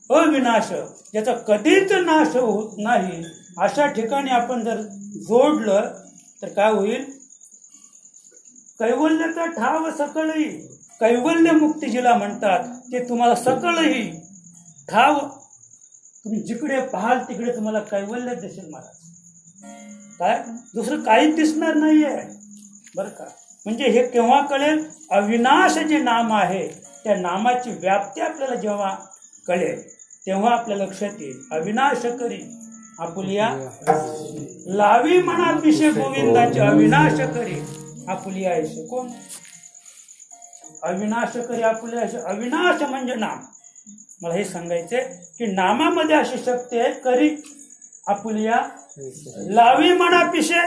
Speaker 1: अविनाश, ज्याचा कधीच नाश होत नाही, अशा ठिकाणी आपण जर जोडलं तर काय होईल? कैवल्याचा ठाव सकलही. कैवल्य मुक्ती जिला म्हणतात ते तुम्हाला सकलही ठाव, तुम्ही जिकडे पाहाल तिकडे तुम्हाला कैवल्य दिसेल महाराज. काय दुसरं काहीच दिसणार नाहीये बरं का. म्हणजे हे केव्हा कळेल? अविनाश जे नाम आहे त्या नामाची व्याप्ती आपल्याला जेव्हा कळेल तेव्हा आपल्या लक्षात येईल. अविनाश करी आपुलिया लावी म्हणा पिशे गोविंदाचे, अविनाश करी आपुलिया ऐसे. कोण? अविनाश करी आपुलिया ऐसे. अविनाश म्हणजे नाम. मला हे सांगायचंय की नामामध्ये अशी शक्ती आहे, करी आपुलिया लावी म्हणा पिशे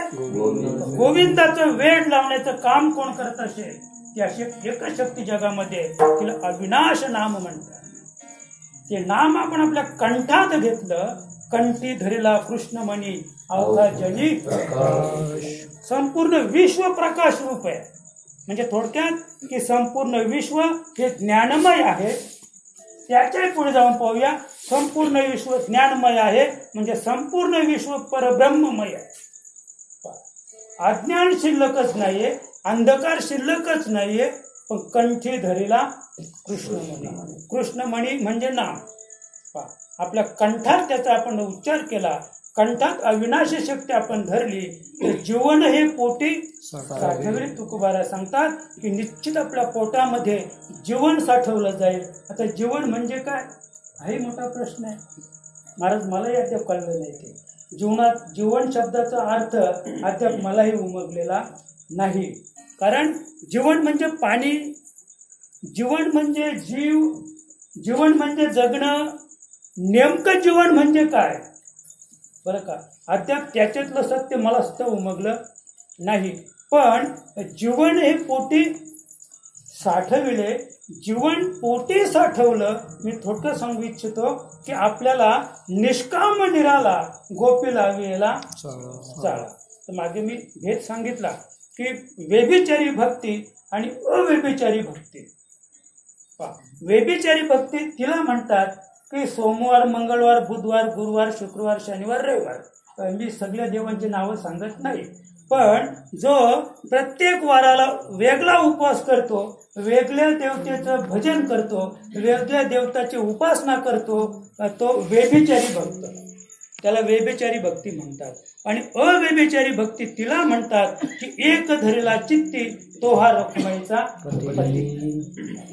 Speaker 1: गोविंदाचं वेड लावण्याचं काम कोण करत असेल ती अशी एकच शक्ती जगामध्ये, तिला अविनाश नाम म्हणतात. ते नाम आपण आपल्या कंठात घेतलं, कंठी धरिला कृष्णमणी अवघा जनी संपूर्ण विश्व प्रकाश रूप आहे. म्हणजे थोडक्यात की संपूर्ण विश्व हे ज्ञानमय आहे. त्याच्या पुढे जाऊन पाहूया, संपूर्ण विश्व ज्ञानमय आहे म्हणजे संपूर्ण विश्व परब्रह्ममय आहे. अज्ञान शिल्लकच नाहीये, अंधकार शिल्लकच नाहीये, पण कंठी धरिला कृष्णमणी. कृष्णमणी म्हणजे नाम. आपल्या कंठात त्याचा आपण उच्चार केला, कंठात अविनाशी शक्ती आपण धरली तर जीवन हे पोटी साठवले. तुकोबारा सांगतात की निश्चित आपल्या पोटामध्ये जीवन साठवलं जाईल. आता जीवन म्हणजे काय हाही मोठा प्रश्न आहे. महाराज मलाही अद्याप कळलं नाही ते जीवनात जीवन शब्दाचा अर्थ अद्याप मलाही उमगलेला नाही. कारण जीवन म्हणजे पाणी, जीवन म्हणजे जीव, जीवन म्हणजे जगणं. नेमकं जीवन म्हणजे काय बरं का, अद्याप त्याच्यातलं सत्य मला सुद्धा उमगलं नाही. पण जीवन हे पोटी साठविले, जीवन पोटी साठवलं. मी थोडक्यात सांगू इच्छितो की आपल्याला निष्काम निराला गोपी लावेला चाळा. तर मागे मी भेद सांगितला की व्यभिचारी भक्ती आणि अव्यभिचारी भक्ती. व्यभिचारी भक्ती तिला म्हणतात की सोमवार, मंगळवार, बुधवार, गुरुवार, शुक्रवार, शनिवार, रविवार. मी सगळ्या देवांची नावं सांगत नाही, पण जो प्रत्येक वाराला वेगळा उपवास करतो, वेगळ्या देवतेचं भजन करतो, वेगळ्या देवताची उपासना करतो, तो व्यभिचारी भक्त. त्याला व्यभिचारी भक्ती म्हणतात. आणि अव्यभिचारी भक्ती तिला म्हणतात की एक धरिला चित्ती तो हा रखुमाईचा पती.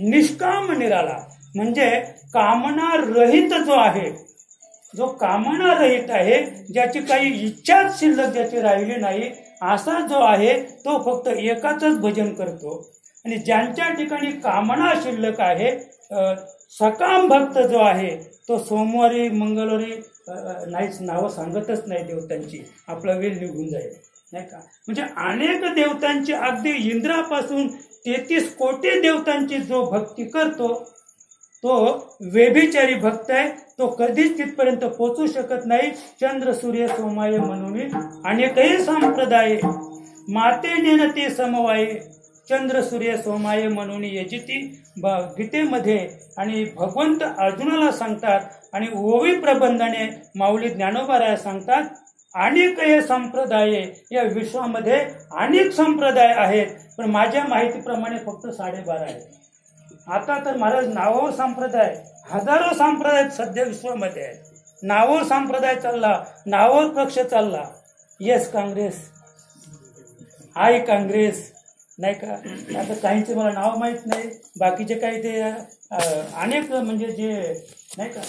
Speaker 1: निष्काम निराला म्हणजे कामना रहित जो आहे, जो कामना रहित आहे, ज्याची काही इच्छाच शिल्लक ज्याची राहिली नाही, असा जो आहे तो फक्त एकाचंच भजन करतो. आणि ज्यांच्या ठिकाणी कामना शिल्लक आहे, सकाम भक्त जो आहे तो सोमवारी मंगळवारी नाहीच, नावं सांगतच नाही देवतांची, आपला वेळ निघून जाईल नाही का. म्हणजे अनेक देवतांची, अगदी इंद्रापासून 33 कोटी देवतांची जो भक्ती करतो तो व्यभिचारी भक्त आहे. तो कधीच तिथपर्यंत पोचू शकत नाही. चंद्र सूर्य सोमाय म्हणून अनेकही संप्रदाय माते नेनते समवाये. चंद्र सूर्य सोमाय म्हणून यजिती गीतेमध्ये आणि भगवंत अर्जुनाला सांगतात. आणि ओवी प्रबंधाने माऊली ज्ञानोबा सांगतात अनेक हे संप्रदाय या विश्वामध्ये अनेक संप्रदाय आहेत, पण माझ्या माहितीप्रमाणे फक्त 12.5 आहेत. आता तर महाराज नावावर संप्रदाय, हजारो संप्रदाय सध्या विश्वामध्ये आहेत. नावावर संप्रदाय चालला, नावावर पक्ष चालला. येस काँग्रेस, आय काँग्रेस नाही का. आता काहींचे मला नाव माहीत नाही, बाकीचे काही ते अनेक म्हणजे जे नाही का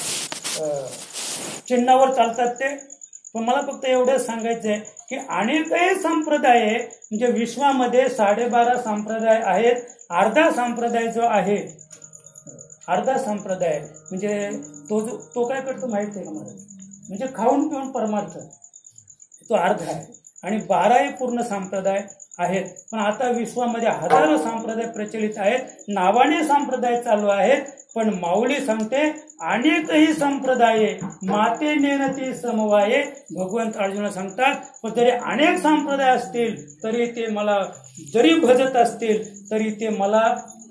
Speaker 1: चिन्हावर चालतात ते. पण मला फक्त एवढंच सांगायचं आहे की अनेकही संप्रदाय म्हणजे विश्वामध्ये 12.5 संप्रदाय आहेत. अर्धा संप्रदाय जो आहे, अर्धा संप्रदाय म्हणजे तो काय करतो माहित आहे का मला, म्हणजे खाऊन पिऊन परमार्थ, तो अर्धा आहे. आणि 12 पूर्ण संप्रदाय आहेत. पण आता विश्वामध्ये हजारो संप्रदाय प्रचलित आहेत, नावाने संप्रदाय चालू आहेत. पण माऊली सांगते अनेकही संप्रदाय माते नेनती समवाये. भगवंत अर्जुन सांगतात पण जरी अनेक संप्रदाय असतील तरी ते मला, जरी भजत असतील तरी ते मला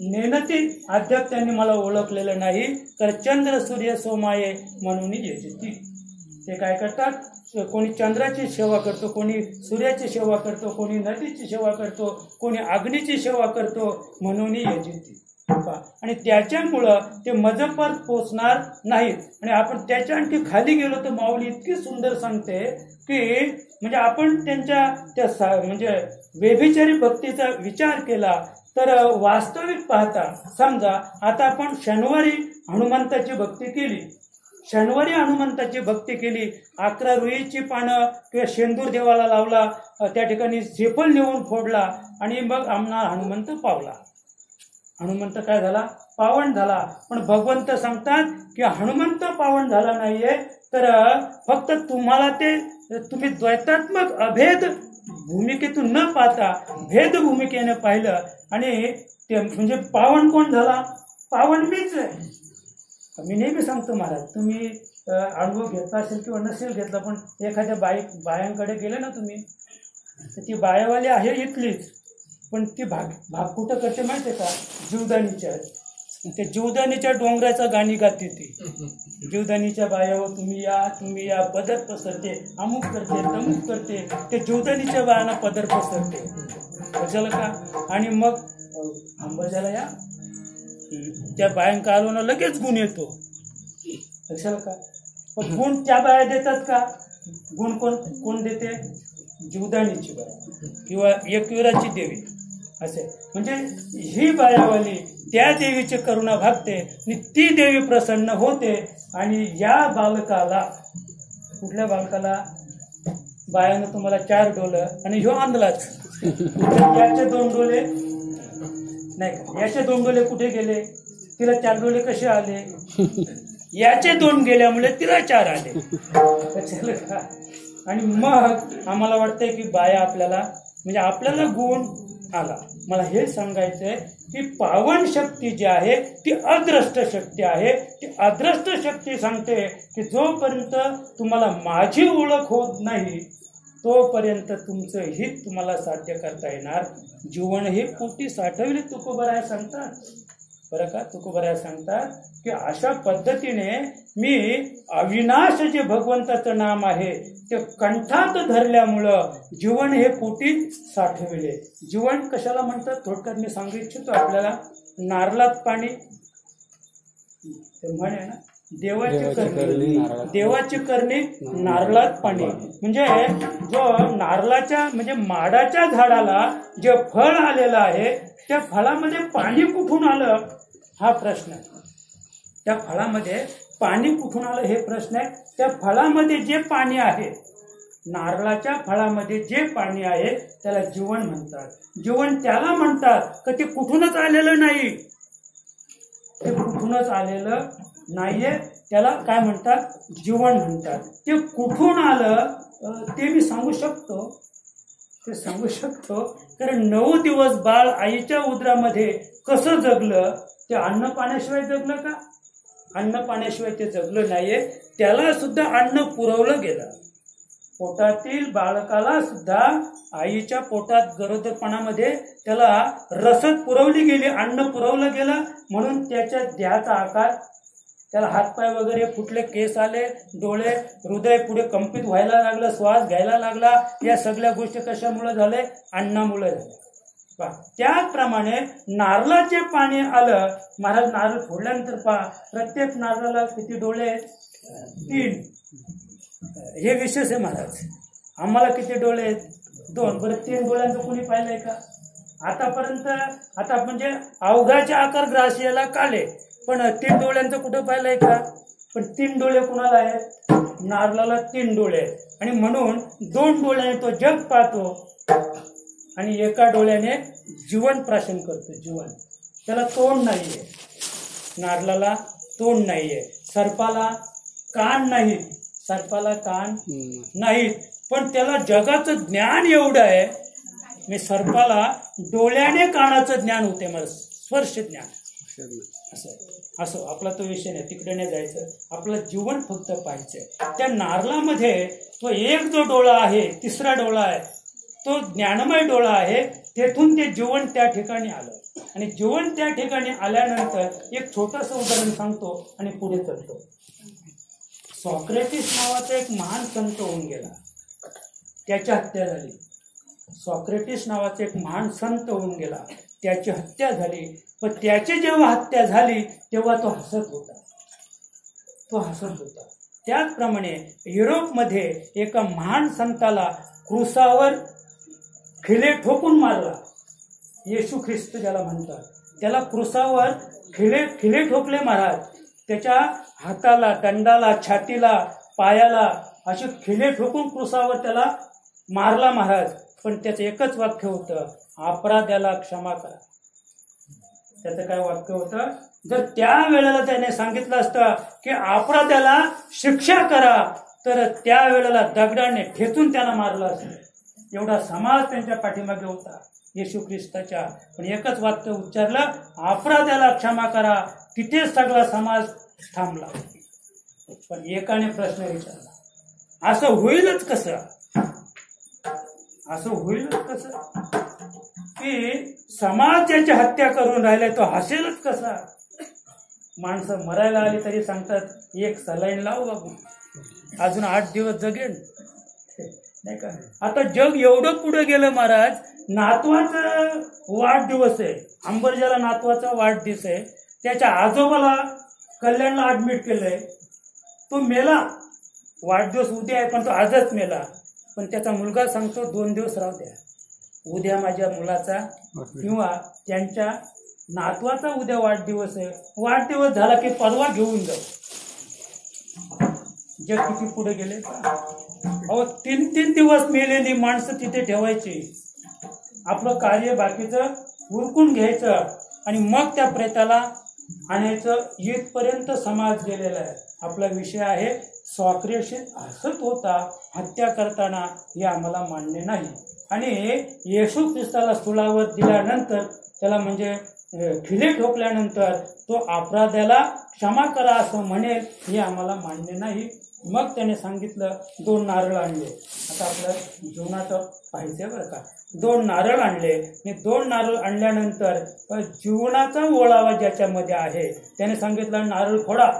Speaker 1: नेनती, अद्याप त्यांनी मला ओळखलेलं नाही. तर चंद्र सूर्य सोमाये म्हणून यजती. ते काय करतात, कोणी चंद्राची सेवा करतो, कोणी सूर्याची सेवा करतो, कोणी नदीची सेवा करतो, कोणी अग्नीची सेवा करतो म्हणून यजती. आणि त्याच्यामुळं ते मजपर पोचणार नाहीत. आणि आपण त्याच्या आणखी खाली गेलो तर माऊली इतकी सुंदर सांगते की म्हणजे आपण त्यांच्या त्या म्हणजे व्यभिचारी भक्तीचा विचार केला तर वास्तविक पाहता, समजा आता आपण शनिवारी हनुमंताची भक्ती केली, शनिवारी हनुमंताची भक्ती केली, 11 रुईची पानं किंवा शेंदूर देवाला लावला, त्या ठिकाणी श्रीफळ नेऊन फोडला आणि मग आम्हाला हनुमंत पावला. हनुमंत काय झाला, पावन झाला. पण भगवंत सांगतात की हनुमंत पावन झाला नाहीये, तर फक्त तुम्हाला ते तुम्ही द्वैतात्मक अभेद भूमिकेतून न पाहता भेद भूमिकेने पाहिलं. आणि ते म्हणजे पावन कोण झाला, पावन मीच आहे. मी नेहमी सांगतो महाराज, तुम्ही अनुभव घेतला असेल किंवा नसेल घेतला, पण एखाद्या बायांकडे गेले ना तुम्ही, तर ती बायावाली आहे इथलीच, पण ती भाग कुठं करते माहिती आहे का? जीवदानीच्या. त्या जीवदानीच्या डोंगराचा गाणी गाते ती. जीवदानीच्या बायावर तुम्ही या पदर पसरते, अमुक करते, तमुक करते. ते जीवदानीच्या बायांना पदर पसरते. कशाला का? आणि मग अंबाजाला या त्या बायांका आलो ना लगेच गुण येतो. कशाला का? पण गुण त्या बाया देतात का? गुण कोण देते? जीवदानीची बाया किंवा एकविराची देवी असे. म्हणजे ही बायावाली त्या देवीची करुणा भागते आणि ती देवी प्रसन्न होते. आणि या बालकाला, कुठल्या बालकाला? बायानं तुम्हाला 4 डोलं आणि ह्यो आणलाच. याचे 2 डोले नाही का? याचे 2 डोले कुठे गेले? तिला 4 डोले कसे आले? याचे 2 गेल्यामुळे तिला 4 आले. का? आणि मग आम्हाला वाटतंय की बाया आपल्याला गुण आला. मला हे सांगायचंय की पावन शक्ती जी आहे ती अदृष्ट शक्ती आहे. ती अदृष्ट शक्ती सांगते की जोपर्यंत तुम्हाला माझी ओळख होत नाही तोपर्यंत तुमचं हित तुम्हाला साध्य करता येणार. जीवन हे पोटी साठवले तुकोबराया सांगतात बरं का. तुकोबराया सांगतात की अशा पद्धतीने मी अविनाश जे भगवंताचं नाम आहे ते कंठात धरल्यामुळं जीवन हे पोटी साठविले. जीवन कशाला म्हणतात थोडक्यात मी सांगू इच्छितो आपल्याला. नारळात पाणी, ते म्हणे ना, देवाची करणी नारळात पाणी. म्हणजे जो नारळाच्या म्हणजे माडाच्या झाडाला जे फळ आलेलं आहे त्या फळामध्ये पाणी कुठून आलं हा प्रश्न आहे. त्या फळामध्ये पाणी कुठून आलं हे प्रश्न आहे. त्या फळामध्ये जे पाणी आहे, नारळाच्या फळामध्ये जे पाणी आहे त्याला जीवन म्हणतात. जीवन त्याला म्हणतात का ते कुठूनच आलेलं नाही. ते कुठूनच आलेलं नाहीये, त्याला काय म्हणतात? जीवन म्हणतात. ते कुठून आलं ते मी सांगू शकतो. ते सांगू शकतो कारण 9 दिवस बाळ आईच्या उदरामध्ये कसं जगलं? ते अन्न पाण्याशिवाय जगलं का? अन्न पाण्याशिवाय ते जगलं नाहीये. त्याला सुद्धा अन्न पुरवलं गेलं. पोटातील बाळकाला सुद्धा आईच्या पोटात गरोदरपणामध्ये त्याला रसद पुरवली गेली, अन्न पुरवलं गेलं. म्हणून त्याच्या देहाचा आकार, त्याला हातपाय वगैरे फुटले, केस आले, डोळे, हृदय पुढे कंपित व्हायला लागलं, श्वास घ्यायला लागला. या सगळ्या गोष्टी कशामुळे झाले? अन्नामुळे झाले. त्याचप्रमाणे नारळाचे पाणी आलं. महाराज नारळ फोडल्यानंतर पहा, प्रत्येक नारळाला किती डोळे? 3. हे विशेष आहे महाराज. आम्हाला किती डोळे आहेत? 2. बरं 3 डोळ्यांचं कुणी पाहिलंय का आतापर्यंत? आता म्हणजे अवघाचे आकार ग्रासियाला काले, पण 3 डोळ्यांचं कुठं पाहिलंय का? पण 3 डोळे कुणाला आहेत? नारळाला 3 डोळे आहेत. आणि म्हणून 2 डोळ्याने तो जग पाहतो आणि एका डोळ्याने जीवन प्राशन करतो. जीवन, त्याला तोंड नाहीये. नारळाला तोंड नाहीये. सर्पाला कान नाहीत. सर्पाला कान नाहीत, पण त्याला जगाचं ज्ञान एवढं आहे. मी सर्पाला डोळ्याने कानाचं ज्ञान होते, मला स्पर्श ज्ञान. असं आपला तो विषय नाही, तिकडे नाही जायचं. आपलं जीवन फक्त पाहायचंय. त्या नारळामध्ये तो एक जो डोळा आहे, 3रा डोळा आहे, तो ज्ञानमय डोळा आहे. तेथून ते जीवन त्या ठिकाणी आलं. आणि जीवन त्या ठिकाणी आल्यानंतर एक छोटंसं उदाहरण सांगतो आणि पुढे चलतो. सॉक्रेटिस नावाचा एक महान संत होऊन गेला, त्याची हत्या झाली. सॉक्रेटिस नावाचा एक महान संत होऊन गेला, त्याची हत्या झाली. पण त्याची जेव्हा हत्या झाली तेव्हा तो हसत होता. त्याचप्रमाणे युरोपमध्ये एका महान संताला क्रुसावर खिळे ठोकून मारला. येशू ख्रिस्त ज्याला म्हणतात, त्याला क्रुसावर खिळे ठोकले महाराज. त्याच्या हाताला, दंडाला, छातीला, पायाला असे खिळे ठोकून क्रुसावर त्याला मारला महाराज. पण त्याचं एकच वाक्य होतं, अपराध्याला क्षमा करा. त्याचं काय वाक्य होतं? जर त्या वेळेला त्याने सांगितलं असतं की अपराध्याला शिक्षा करा, तर त्या वेळेला दगडाने ठेचून त्याला मारलं असतं. एवढा समाज त्यांच्या पाठीमागे होता येशू ख्रिस्ताच्या. पण एकच वाक्य उच्चारलं, अपराध्याला क्षमा करा. तिथेच सगळा समाज थांबला. पण एकाने प्रश्न विचारला, असं होईलच कसं, असं होईलच कसं की समाज ज्याची हत्या करून राहिलाय तो हसेलच कसा. माणसं मरायला आली तरी सांगतात एक सलाईन लाव बाबू, अजून 8 दिवस जगेल, नाही का. आता जग एवढं पुढे गेलं महाराज, नातवाचा वाढदिवस आहे, अंबरजाला नातवाचा वाढदिवस आहे, त्याच्या आजोबाला कल्याणला ऍडमिट केलंय, तो मेला, वाढदिवस उद्या आहे पण तो आजच मेला. पण त्याचा मुलगा सांगतो 2 दिवस राहू द्या, उद्या माझ्या मुलाचा किंवा त्यांच्या नातवाचा उद्या वाढदिवस आहे, वाढदिवस झाला की परवा घेऊन जाऊ. जग किती पुढे गेले. अहो 3 दिवस मेलेली माणसं तिथे ठेवायची, आपलं कार्य बाकीचं उरकून घ्यायचं आणि मग त्या प्रेताला आणायचं. इथपर्यंत समाज गेलेला आहे. आपला विषय आहे सॉक्रेटिस हसत होता हत्या करताना, हे आम्हाला मान्य नाही. आणि येशू ख्रिस्ताला स्थूलावर दिल्यानंतर, त्याला म्हणजे ठिले ठोकल्यानंतर तो अपराध्याला क्षमा करा असं म्हणेल, हे आम्हाला मान्य नाही. मग त्याने सांगितलं 2 नारळ आणले. आता आपल्या जीवनाचं पाहिजे बरं का. 2 नारळ आणले आणि 2 नारळ आणल्यानंतर जीवनाचा ओळावा ज्याच्यामध्ये आहे त्याने सांगितलं नारळ फोडा,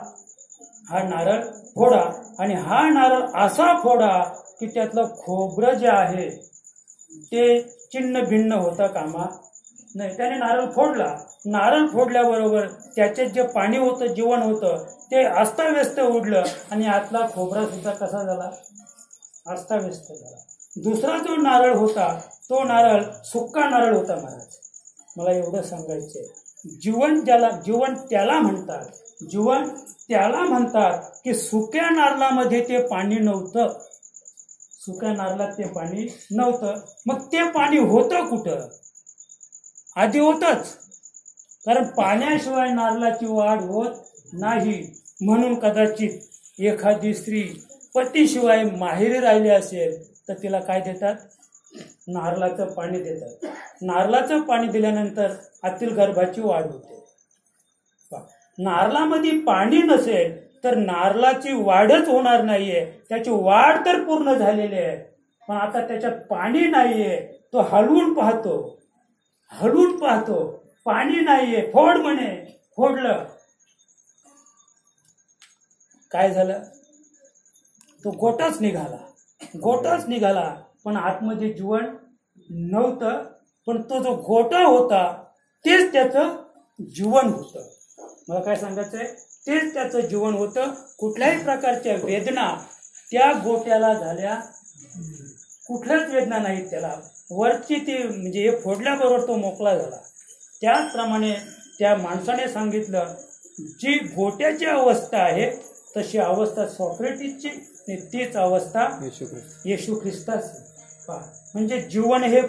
Speaker 1: हा नारळ फोडा. आणि हा नारळ असा फोडा की त्यातलं खोबरं जे आहे ते चिन्ह भिन्न होता कामा नाही. त्याने नारळ फोडला. नारळ फोडल्याबरोबर त्याच्यात जे पाणी होतं, जीवन होतं, ते अस्ताव्यस्त उडलं आणि आतला खोबरा सुद्धा कसा झाला, अस्ताव्यस्त झाला. दुसरा जो नारळ होता तो नारळ सुक्का नारळ होता. महाराज मला एवढं सांगायचंय, जीवन त्याला म्हणतात, जीवन त्याला म्हणतात की सुक्या नारळामध्ये ते पाणी नव्हतं, सुक्या नारळात ते पाणी नव्हतं. मग ते पाणी होतं कुठं, आधी होतच, कारण पाण्याशिवाय नारळाची वाढ होत नाही. म्हणून कदाचित एखादी स्त्री पतीशिवाय माहेरी राहिली असेल तर तिला काय देतात, नारळाचं पाणी देतात. नारळाचं पाणी दिल्यानंतर आतील गर्भाची वाढ होते. नारळामध्ये पाणी नसेल तर नारळाची वाढच होणार नाहीये. त्याची वाढ तर पूर्ण झालेली आहे, पण आता त्याच्यात पाणी नाहीये. तो हलवून पाहतो, पाणी नाहीये, फोड म्हणे, फोडलं, काय झालं, तो गोटाच निघाला, पण आतमध्ये जीवन नव्हतं. पण तो जो गोटा होता तेच त्याचं जीवन होतं. मला काय सांगायचंय, तेच त्याचं जीवन होतं. कुठल्याही प्रकारच्या वेदना त्या गोट्याला झाल्या, कुठल्याच वेदना नाहीत त्याला. वरची ती म्हणजे हे फोडल्याबरोबर तो मोकळा झाला. त्याचप्रमाणे त्या माणसाने सांगितलं, जी गोट्याची अवस्था आहे तशी अवस्था सॉक्रेटिसची, तीच अवस्था येशू ख्रिस्ताची. म्हणजे जीवन हे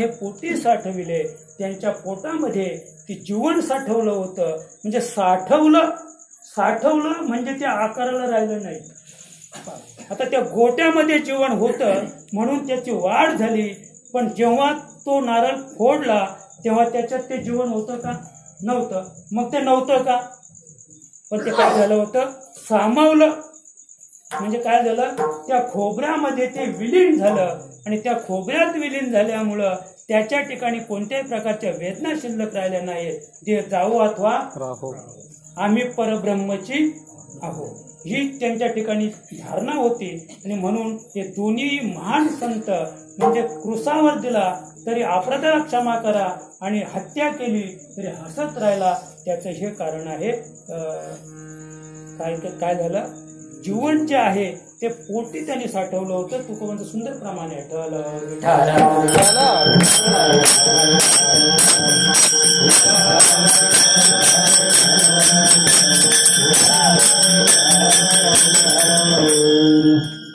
Speaker 1: पोटी साठविले, त्यांच्या पोटामध्ये ती जीवन साठवलं होतं. म्हणजे साठवलं म्हणजे ते आकाराला राहिलं नाही. आता त्या गोट्यामध्ये जीवन होतं म्हणून त्याची वाढ झाली. पण जेव्हा तो नारळ फोडला तेव्हा त्याच्यात ते जीवन होतं का, नव्हतं. मग ते नव्हतं का, पण ते काय झालं होतं, सामावलं. म्हणजे काय झालं, त्या खोबऱ्यामध्ये ते विलीन झालं. आणि त्या खोबऱ्यात विलीन झाल्यामुळं त्याच्या ठिकाणी कोणत्याही प्रकारच्या वेदना शिल्लक राहिल्या नाहीत. ते जाऊ अथवा राहो, आम्ही परब्रह्मची आहो, ही त्यांच्या ठिकाणी धारणा होती. आणि म्हणून हे दोन्ही महान संत म्हणजे क्रुसावर दिला तरी अपराधाला क्षमा करा आणि हत्या केली तरी हसत राहिला. त्याचं हे कारण आहे. काय झालं, जीवन जे आहे ते पोटी त्यांनी साठवलं होतं. तुकोबांचं सुंदर प्रमाणे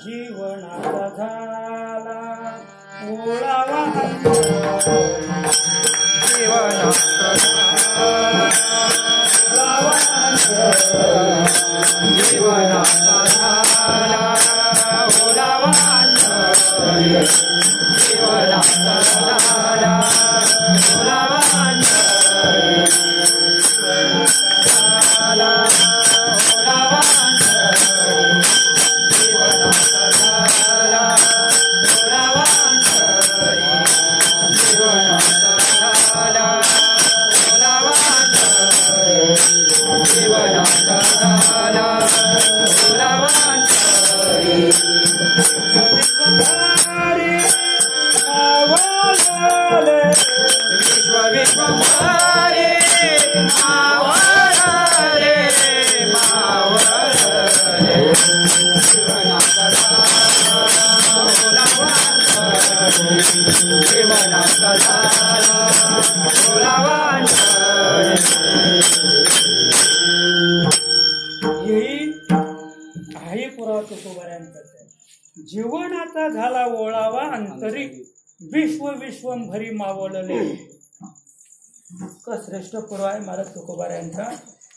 Speaker 1: जीवनाचा झाला ओळावा, जीवनाचा हाही पुरावा तुकोबाऱ्यांचा. जीवनाचा झाला ओळावा अंतरी, विश्व विश्वंभरी मावळले. श्रेष्ठ पुरावा आहे महाराज तुकोबाऱ्यांचा.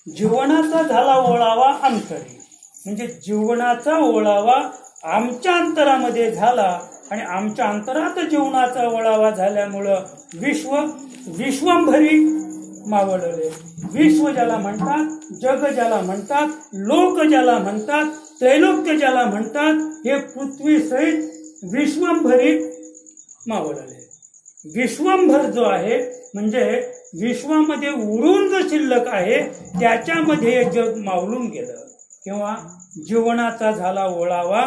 Speaker 1: जीवनाचा झाला ओळावा अंतरी, म्हणजे जीवनाचा ओळावा आमच्या अंतरामध्ये झाला आणि आमच्या अंतरात जीवनाचा ओळावा झाल्यामुळं विश्वंभरी मावळले. विश्व ज्याला म्हणतात, जग ज्याला म्हणतात, लोक ज्याला म्हणतात, त्रैलोक्य ज्याला म्हणतात, हे पृथ्वी सहित विश्वंभरी मावळले. विश्वंभर जो आहे म्हणजे विश्वामध्ये उरून जो शिल्लक आहे त्याच्यामध्ये हे जग मावळून गेलं. किंवा जीवनाचा झाला ओळावा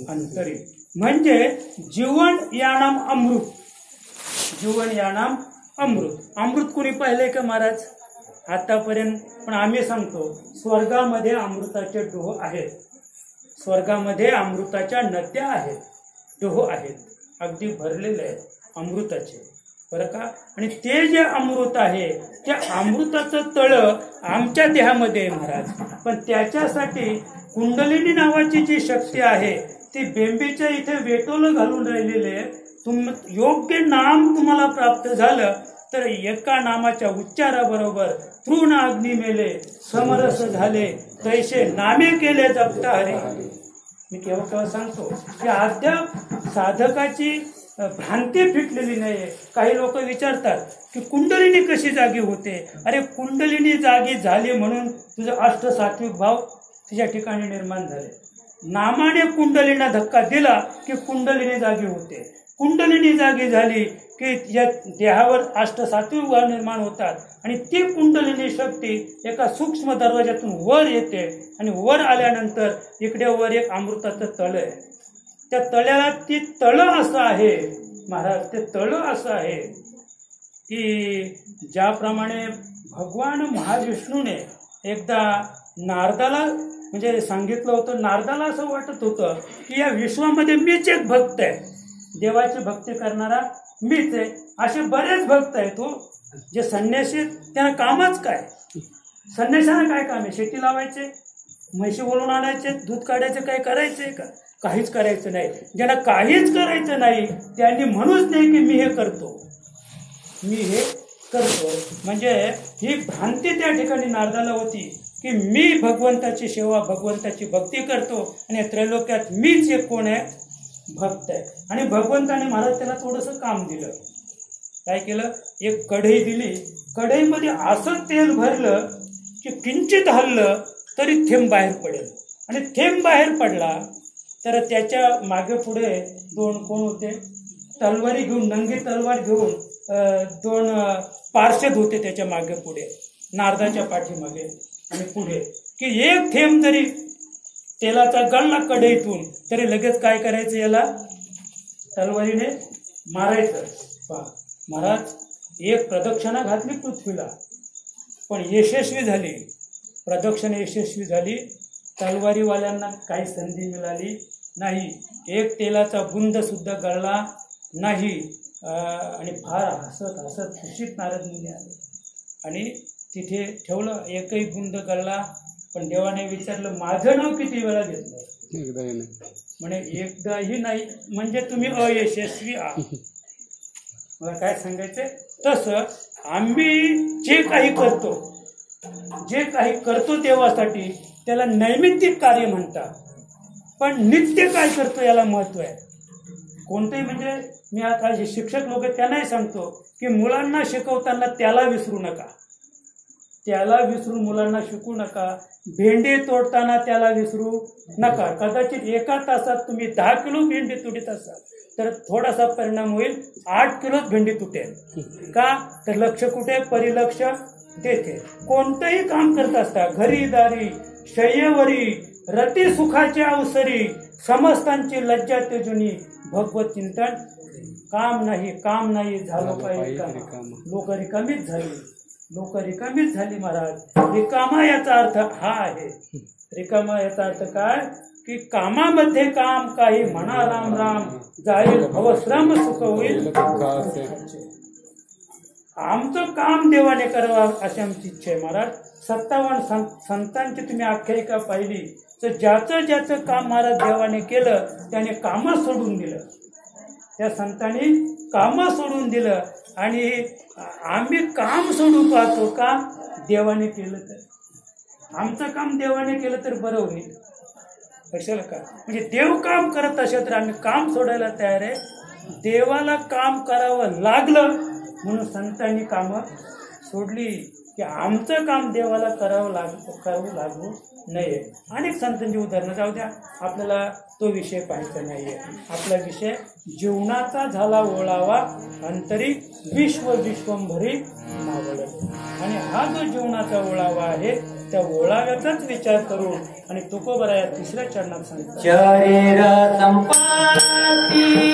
Speaker 1: अंतरी, म्हणजे जीवन यानाम अमृत. जीवन यानाम अमृत. अमृत कोणी पाहिले का महाराज आतापर्यंत? पण आम्ही सांगतो, स्वर्गामध्ये अमृताचे डोह आहेत, स्वर्गामध्ये अमृताच्या नद्या आहेत, डोह आहेत, अगदी भरलेले आहेत अमृताचे, बरं का. आणि ते जे अमृत आहे त्या अमृताचं तळ आमच्या देहामध्ये महाराज. पण त्याच्यासाठी कुंडलिनी नावाची जी शक्ती आहे ती बेंबीच्या इथे वेटोलं घालून राहिलेले. योग्य नाम तुम्हाला प्राप्त झालं तर एका नामाच्या उच्चाराबरोबर तृण अग्नी मेले, समरस झाले, तैसे नामे केले जपता हरी. मी केव्हा केव्हा सांगतो की अद्याप साधकाची भ्रांती फिटलेली नाहीये. काही लोक विचारतात की कुंडलिनी कशी जागी होते. अरे कुंडलिनी जागी झाली म्हणून तुझं अष्टसात्विक भाव तुझ्या ठिकाणी निर्माण झाले. नामाने कुंडलीना धक्का दिला की कुंडलिनी जागी होते. कुंडलिनी जागी झाली की या देहावर अष्टसात्विक भाव निर्माण होतात आणि ती कुंडलिनी शक्ती एका सूक्ष्म दरवाजातून वर येते आणि वर आल्यानंतर इकडे वर एक अमृताचं तळ आहे. त्या तळ्याला ती तळ असं आहे महाराज, ते तळ असं आहे की ज्याप्रमाणे भगवान महाविष्णूने एकदा नारदाला म्हणजे सांगितलं होतं, नारदाला असं वाटत होतं की या विश्वामध्ये मीच एक भक्त आहे, देवाची भक्ती करणारा मीच आहे. असे बरेच भक्त आहेत हो जे संन्यासी, त्यांना कामच काय, संन्यासाला काय काम आहे? शेती लावायचे, म्हशी बोलून आणायचे, दूध काढायचे, काय करायचे का? काहीच करायचं नाही. ज्यांना काहीच करायचं नाही त्यांनी म्हणूच नाही की मी हे करतो, मी हे करतो. म्हणजे ही भ्रांती त्या ठिकाणी नारदाला होती की मी भगवंताची सेवा, भगवंताची भक्ती करतो आणि त्रैलोक्यात मीच एक कोण आहे? भक्त आहे. आणि भगवंताने महाराज त्याला थोडंसं काम दिलं. काय केलं? एक कढई दिली, कढईमध्ये असं तेल भरलं की किंचित हल्लं तरी थेंब बाहेर पडेल. आणि थेंब बाहेर पडला तर त्याच्या मागे पुढे दोन कोण होते? तलवारी घेऊन, नंगी तलवार घेऊन दोन पार्षद होते त्याच्या मागे पुढे, नारदाच्या पाठीमागे आणि पुढे. की एक थेंब जरी तेलाचा गळला कढईतून तरी लगेच काय करायचं? याला तलवारीने मारायचं. महाराज एक प्रदक्षिणा घातली पृथ्वीला, पण यशस्वी झाली. प्रदक्षिणा यशस्वी झाली, तलवारीवाल्यांना काही संधी मिळाली नाही, एक तेलाचा बुंद सुद्धा गळला नाही. आणि फार हसत हसत खुशीत नारद मुनी आले आणि तिथे ठेवलं. एकही बुंद गळला. पण देवाने विचारलं माझं नाव किती वेळा घेतलं? म्हणे एकदाही नाही. म्हणजे तुम्ही अयशस्वी आहात. मला काय सांगायचंय? तसं आम्ही जे काही करतो देवासाठी त्याला नैमित्तिक कार्य म्हणतात, पण नित्य काय करतो याला महत्व आहे. कोणतंही म्हणजे मी आता जे शिक्षक लोक त्यांनाही सांगतो की मुलांना शिकवताना त्याला विसरू नका, त्याला विसरून मुलांना शिकू नका. भेंडी तोडताना त्याला विसरू नका. कदाचित एका तासात तुम्ही 10 किलो भेंडी तुडीत असाल तर थोडासा परिणाम होईल, 8 किलोच भेंडी तुटेल. का तर लक्ष कुठे? परिलक्ष तेथे. कोणतंही काम करत असता, घरी दारी शय्येवरी रती सुखाची अवसरी, समस्तांची लज्जा तेजुनी भगवत चिंतन. काम नाही झालं पाहिजे काम. लोक रिकामीच झाली महाराज. रिकामा याचा अर्थ हा आहे. रिकामा याचा अर्थ काय की कामामध्ये काम काही म्हणा राम राम जाईल भवश्रम सुख होईल. आमचं काम देवाने करावं अशी आमची इच्छा आहे महाराज. 57 संतांची तुम्ही आख्यायिका पाहिली तर ज्याचं काम महाराज देवाने केलं त्याने कामं सोडून दिलं. त्या संतांनी कामं सोडून दिलं आणि आम्ही काम सोडू पाहतो का देवाने केलं तर. आमचं काम देवाने केलं तर बरं होईल. कशाला का म्हणजे देव काम करत असेल तर आम्ही काम सोडायला तयार आहे. देवाला काम करावं लागलं म्हणून संतांनी कामं सोडली की आमचं काम देवाला करावं लागू नये. अनेक संतांची उदाहरणं जाऊ द्या. आपल्याला तो विषय पाहायचा नाहीये. आपला विषय जीवनाचा झाला ओळावा अंतरी विश्वंभरी मावळले. आणि हा जो जीवनाचा ओळावा आहे त्या ओळाव्याचाच विचार करू. आणि तुकोबरा या 3ऱ्या चरणात सांगतो
Speaker 3: शरीर संपत्ती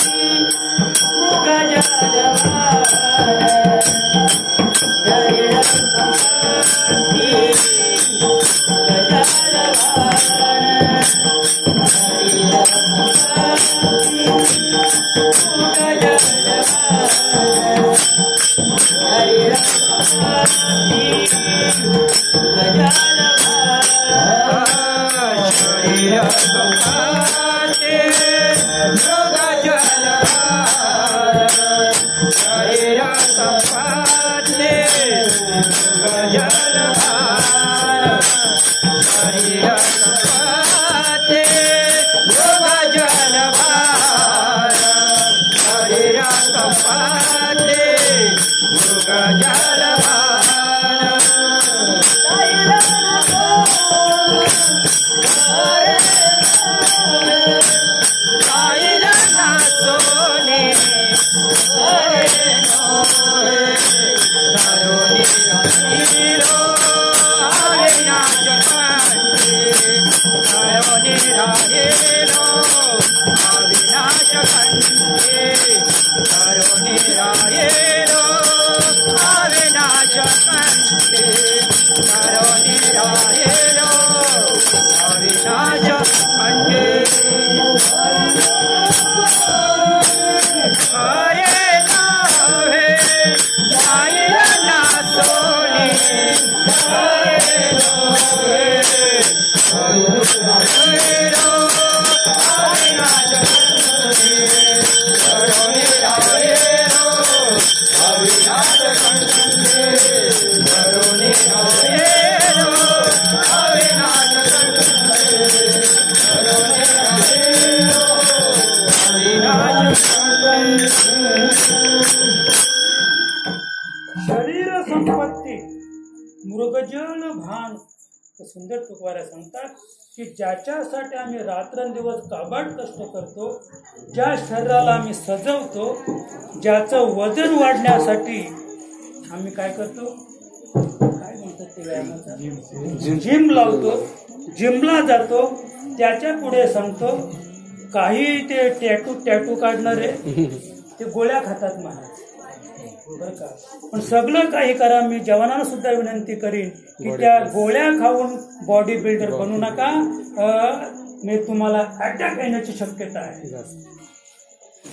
Speaker 1: शरीर संपत्ती मृगजल भान. सुंदर तुकवाऱ्या सांगतात की ज्याच्यासाठी आम्ही रात्रंदिवस काबाड कष्ट करतो, ज्या शरीराला आम्ही सजवतो, ज्याचं वजन वाढण्यासाठी आम्ही काय करतो, काय म्हणतात ते व्यायामाचा, जिम लावतो, जिमला जातो. त्याच्या पुढे सांगतो काही ते टॅटू काढणारे ते गोळ्या खातात महाराज, बरं का. पण सगळं काही करा. मी जवानांना सुद्धा विनंती करीन की त्या गोळ्या खाऊन बॉडी बिल्डर बनू नका. मी तुम्हाला अटॅक येण्याची शक्यता आहे.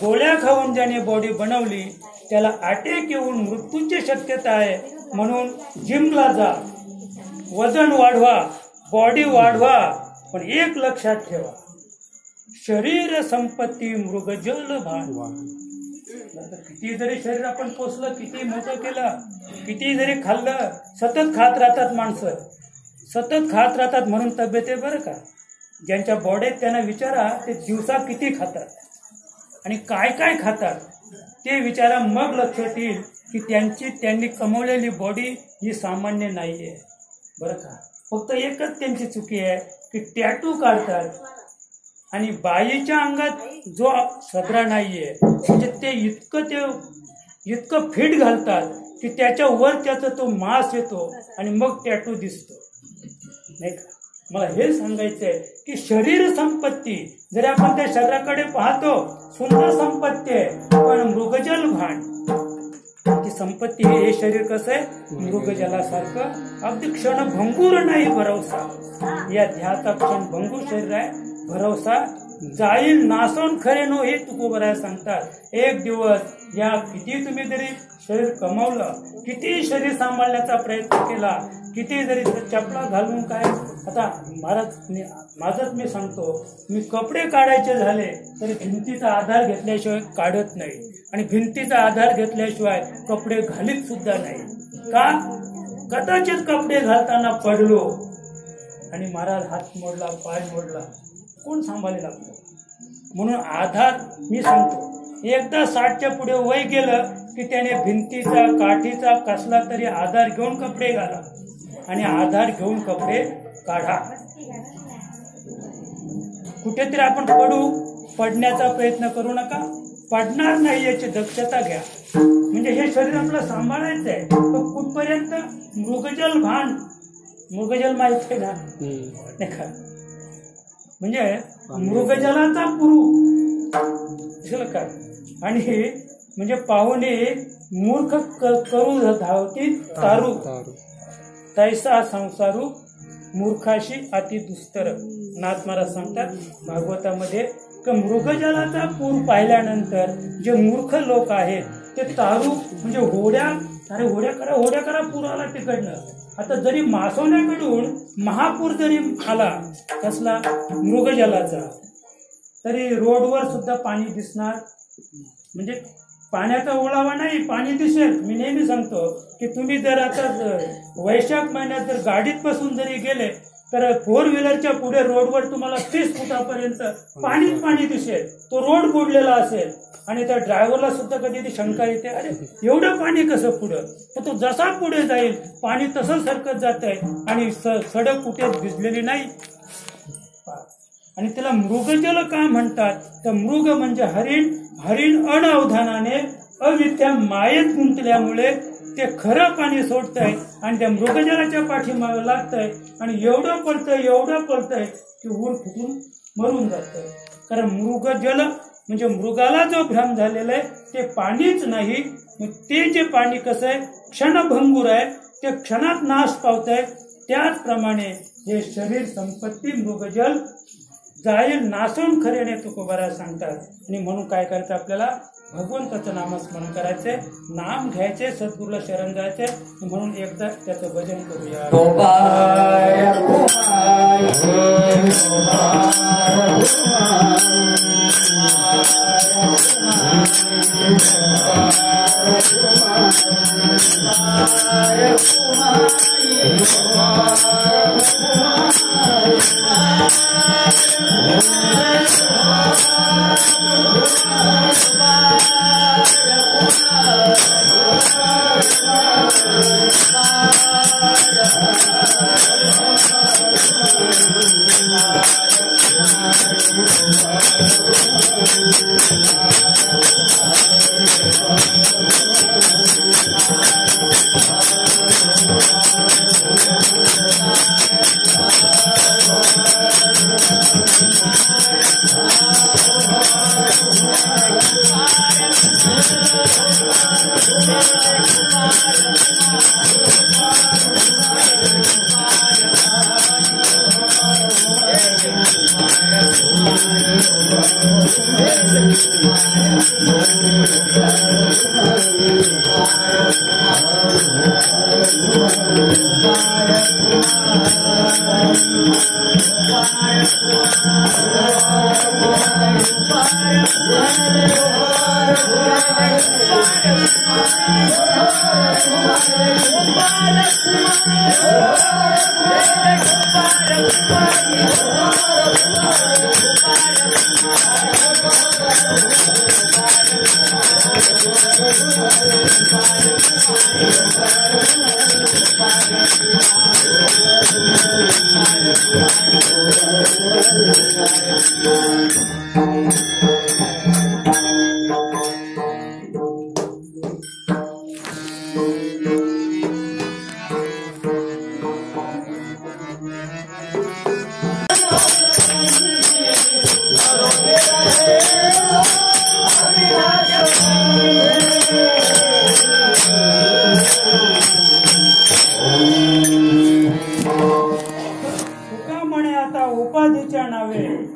Speaker 1: गोळ्या खाऊन ज्याने बॉडी बनवली त्याला अटॅक येऊन मृत्यूची शक्यता आहे. म्हणून जिमला जा, वजन वाढवा, बॉडी वाढवा. पण एक लक्षात ठेवा, शरीर संपत्ती मृगजल भान. किती जरी शरीर आपण पोचलं, किती मोठं केलं, किती जरी खाल्लं, सतत खात राहतात माणसं, सतत खात राहतात म्हणून तब्येत आहे बरं का. ज्यांच्या बॉडीत त्यांना विचारा ते दिवसा किती खातात आणि काय काय खातात ते विचारा. मग लक्षात येईल की त्यांनी कमवलेली बॉडी ही सामान्य नाहीये बरं का. फक्त एकच त्यांची चुकी आहे की टॅटू काढतात आणि बाईच्या अंगात जो सदरा नाहीये म्हणजे ते इतकं फिट घालतात की त्याच्या वर त्याचा तो मांस येतो आणि मग टॅटू दिसतो नाही का. मला हे सांगायचं आहे की शरीर संपत्ती, जरी आपण त्या शरीराकडे पाहतो सुंदर संपत्ती आहे, पण मृगजल भान ती संपत्ती हे शरीर कसं आहे मृगजलासारखं अगदी क्षणभंगूर नाही भरवसा. या ध्याचा क्षणभंगूर शरीर आहे, भरवसा जाईल नासून खरे नो हे तुकोबराय सांगतात. एक दिवस या किती तुम्ही जरी शरीर कमावलं, किती शरीर सांभाळण्याचा प्रयत्न केला, किती जरी चपला घालून काय, आता महाराज माझंच मी सांगतो, मी कपडे काढायचे झाले तरी भिंतीचा आधार घेतल्याशिवाय काढत नाही, आणि भिंतीचा आधार घेतल्याशिवाय कपडे घालीत सुद्धा नाही. का? कदाचित कपडे घालताना पडलो आणि महाराज हात मोडला, पाय मोडला, कोण सांभाळेल आपलं? म्हणून आधार मी सांगतो, एकदा 60च्या पुढे वय गेलं की त्याने भिंतीचा काठीचा कसला तरी आधार घेऊन कपडे घाला आणि आधार घेऊन कपडे काढा. कुठेतरी आपण पडण्याचा प्रयत्न करू नका, पडणार नाही याची दक्षता घ्या. म्हणजे हे शरीर आपलं सांभाळायचं आहे, तो कुठपर्यंत मृगजल भान, मृगजल माहिती आहे ना, नाही का? म्हणजे मृगजलाचा पुरू काय, आणि म्हणजे पाहुणे मूर्ख करू धावती तारू, तैसा संसारू मूर्खाशी अति दुस्तर. नाथ महाराज सांगतात भागवतामध्ये की मृगजलाचा पूर पाहिल्यानंतर जे मूर्ख लोक आहेत ते तारू म्हणजे होड्या, अरे होड्या करा पूर आला तिकडनं. आता जरी मासवण्याकडून महापूर जरी आला कसला मृगजलाचा, तरी रोडवर सुद्धा पाणी दिसणार, म्हणजे पाण्याचा ओलावा नाही, पाणी दिसेल. मी नेहमी सांगतो की तुम्ही जर आता वैशाख महिन्यात जर गाडीत बसून जरी गेले तर 4 व्हीलरच्या पुढे रोडवर तुम्हाला 30 फुटापर्यंत पाणीच पाणी दिसेल. तो रोड बुडलेला असेल आणि त्या ड्रायव्हरला सुद्धा कधी ती शंका येते, अरे एवढं पाणी कसं पुढं? तर तो जसा पुढे जाईल पाणी तसं सरकत जात आहे आणि सडक कुठेच भिजलेली नाही. आणि त्याला मृगजल का म्हणतात? तर मृग म्हणजे हरिण, हरिण अनवधानाने अविद्या मायेत गुंतल्यामुळे ते खरं पाणी सोडतंय आणि त्या मृगजलाच्या पाठीमागे लागतंय आणि एवढं पळतंय की ऊर फुटून मरून जातंय. कारण मृगजल म्हणजे मृगाला जो भ्रम झालेला आहे ते पाणीच नाही, ते जे पाणी कसं आहे क्षणभंगूर आहे, ते क्षणात नाश पावतंय. त्याचप्रमाणे हे शरीर संपत्ती मृगजल जाईल नासून खरेने तुकोबारा सांगतात. आणि म्हणून काय करायचं आपल्याला? भगवंताचं नामस्मरण करायचे, नाम घ्यायचे, सद्गुरूला शरण जायचे. म्हणून एकदा त्याचं भजन करूया.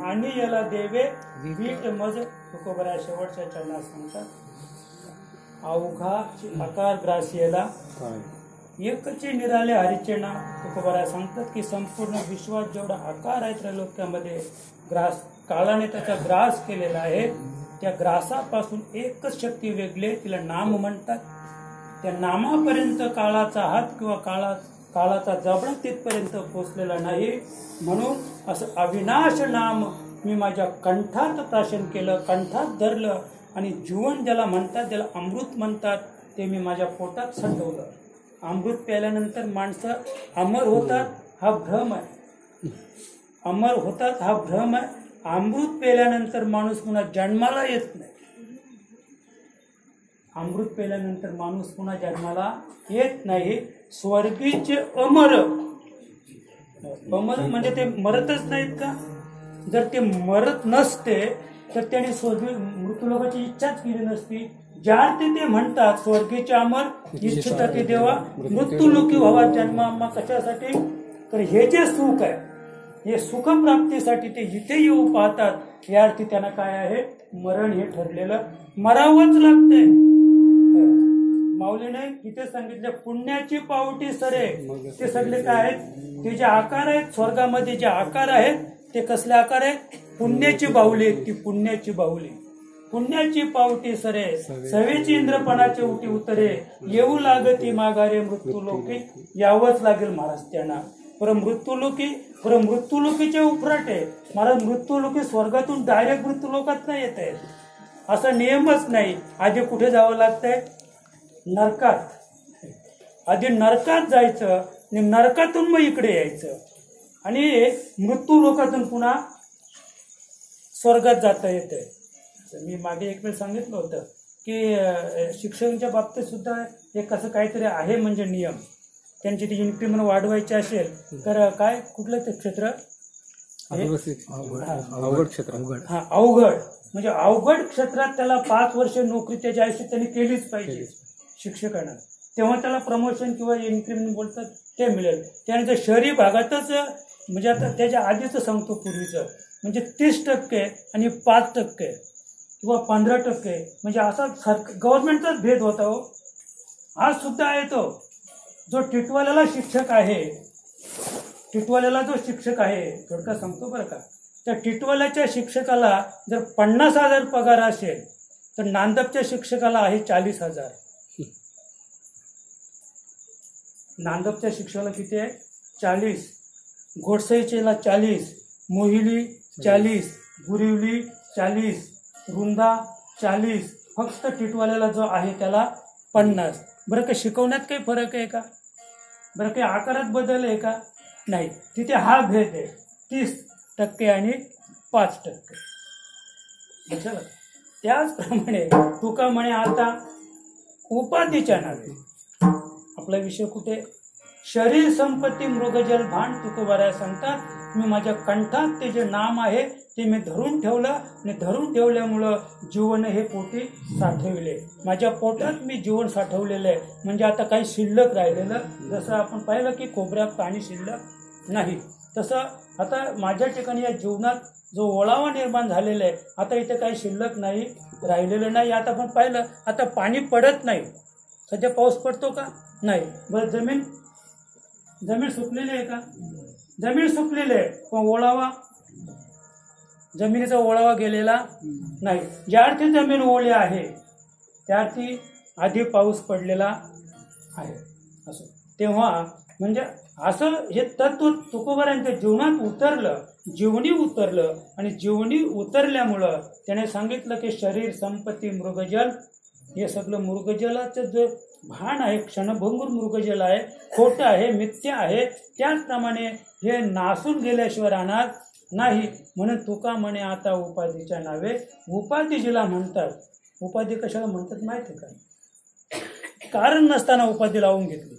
Speaker 1: आणि याला देवे वीट मज तुकोबरा शेवटच्या चरणात सांगतात. अवघा आकार ग्रासियला एकचे निराले हरीचे नाव तुकोबरा सांगतात की संपूर्ण विश्वात जेवढा आकार आहे त्रैलोक्यामध्ये ग्रास काळाने त्याचा ग्रास केलेला आहे. त्या ग्रासापासून एकच शक्ती वेगळी, तिला नाम म्हणतात. त्या नामापर्यंत काळाचा हात किंवा काळाचा जबडा तिथपर्यंत पोचलेला नाही. म्हणून असं अविनाश नाम मी माझ्या कंठात प्राशन केलं, कंठात धरलं आणि जीवन ज्याला म्हणतात, ज्याला अमृत म्हणतात, ते मी माझ्या पोटात साठवलं. अमृत प्यायल्यानंतर माणसं अमर होतात हा भ्रम आहे. अमर होतात हा भ्रम आहे. अमृत प्यायल्यानंतर माणूस पुन्हा जन्माला येत नाही. अमृत प्यायल्यानंतर माणूस पुन्हा जन्माला येत नाही. स्वर्गीचे अमर, अमर म्हणजे ते मरतच नाहीत का? जर ते मरत नसते तर त्याने स्वर्गीय मृत्यूलोकाची इच्छाच केली नसती. ज्या ते म्हणतात स्वर्गीचे अमर इच्छिता ते देवा मृत्यूलोकी व्हावा जन्मा. कशासाठी? तर हे जे सुख आहे, हे सुखप्राप्तीसाठी ते इथे येऊ पाहतात. या अर्थी त्यांना काय आहे? मरण हे ठरलेलं, मरावंच लागतंय. माऊलीने इथे सांगितलं पुण्याची पावटी सरे. ते सगळे काय आहेत? ते जे आकार आहेत स्वर्गामध्ये, जे आकार आहेत ते कसले आकार आहेत? पुण्याची बाहुली. ती पुण्याची बाहुली. पुण्याची पावटी सरे सवेची इंद्रपणाचे उटी उतरे. येऊ लागती माघारे मृत्यूलोकी. यावंच लागेल महाराज त्यांना. मृत्यूलोकीचे उफराटे महाराज. मृत्यूलोकी स्वर्गातून डायरेक्ट मृत्यूलोकात नाही येत आहे, असा नियमच नाही. आधी कुठे जावं लागतंय? नरकात. आधी नरकात जायचं आणि नरकातून मग इकडे यायचं आणि मृत्यूलोकातून पुन्हा स्वर्गात जाता येतंय. मी मागे एक वेळ सांगितलं होतं की शिक्षकांच्या बाबतीत सुद्धा एक असं काहीतरी आहे म्हणजे नियम. त्यांची ती इन्क्रिमेंट वाढवायची असेल तर काय कुठलं ते क्षेत्र?
Speaker 4: अवघड क्षेत्र.
Speaker 1: हा, अवघड म्हणजे अवघड क्षेत्रात त्याला 5 वर्ष नोकरी त्याच्या आयुष्यात त्यांनी केलीच पाहिजे शिक्षकांना. तेव्हा त्याला प्रमोशन किंवा इन्क्रिमेंट बोलतात ते मिळेल. त्यानंतर शहरी भागातच म्हणजे आता त्याच्या आधीच सांगतो पूर्वीचं म्हणजे 30% आणि 5% किंवा 15% म्हणजे असा गव्हर्नमेंटचाच भेद होता हो. आज सुद्धा आहे तो जो टिटवाल्याला शिक्षक आहे. टिटवाल्याला जो शिक्षक आहे थोडक्यात सांगतो बरं का. त्या टिटवाल्याच्या शिक्षकाला जर 50,000 पगार असेल तर नांदपच्या शिक्षकाला आहे 40,000. नांदपच्या शिक्षकाला किती आहे? 40. घोडसईचेला 40, मोहिली 40, गुरिवली 40, रुंदा 40. फक्त टिटवाल्याला जो आहे त्याला 50. बरं का शिकवण्यात काही फरक आहे का? बरं काही आकारात बदल आहे का? नाही. तिथे हा भेद आहे 30% आणि 5%. लक्षात. त्याचप्रमाणे तुका म्हणे आता उपाधीच्या नावे. आपला विषय कुठे? शरीर संपत्ती मृगजल भान तुकोबारा सांगतात मी माझ्या कंठात ते जे नाम आहे ते मी धरून ठेवलं आणि धरून ठेवल्यामुळं जीवन हे पोटी साठविले. माझ्या पोटात मी जीवन साठवलेलं आहे. म्हणजे आता काही शिल्लक राहिलेलं, जसं आपण पाहिलं की खोबऱ्यात पाणी शिल्लक नाही, तसं आता माझ्या ठिकाणी या जीवनात जो ओलावा निर्माण झालेला आहे आता इथे काही शिल्लक नाही राहिलेलं नाही. आता आपण पाहिलं आता पाणी पडत नाही. सध्या पाऊस पडतो का? नाही. बरं जमीन सुकलेली आहे का? जमीन सुकलेली आहे पण ओलावा, जमिनीचा ओलावा गेलेला नाही. ज्या अर्थी जमीन ओली आहे त्या अर्थी आधी पाऊस पडलेला आहे. असं तेव्हा म्हणजे असं हे तत्व तुकोबारांच्या जीवनात उतरलं, जीवनी उतरलं आणि जीवनी उतरल्यामुळं त्याने सांगितलं की शरीर संपत्ती मृगजल हे सगळं मृगजलाचं जे भान आहे क्षणभंगूर मृगजल आहे, खोटं आहे, मिथ्या आहे. त्याचप्रमाणे हे नासून गेल्याशिवाय राहणार नाही. म्हणून तुका म्हणे आता उपाधीच्या नावे. उपाधी जिला म्हणतात, उपाधी कशाला म्हणतात माहिती का? कारण नसताना उपाधी लावून घेतली.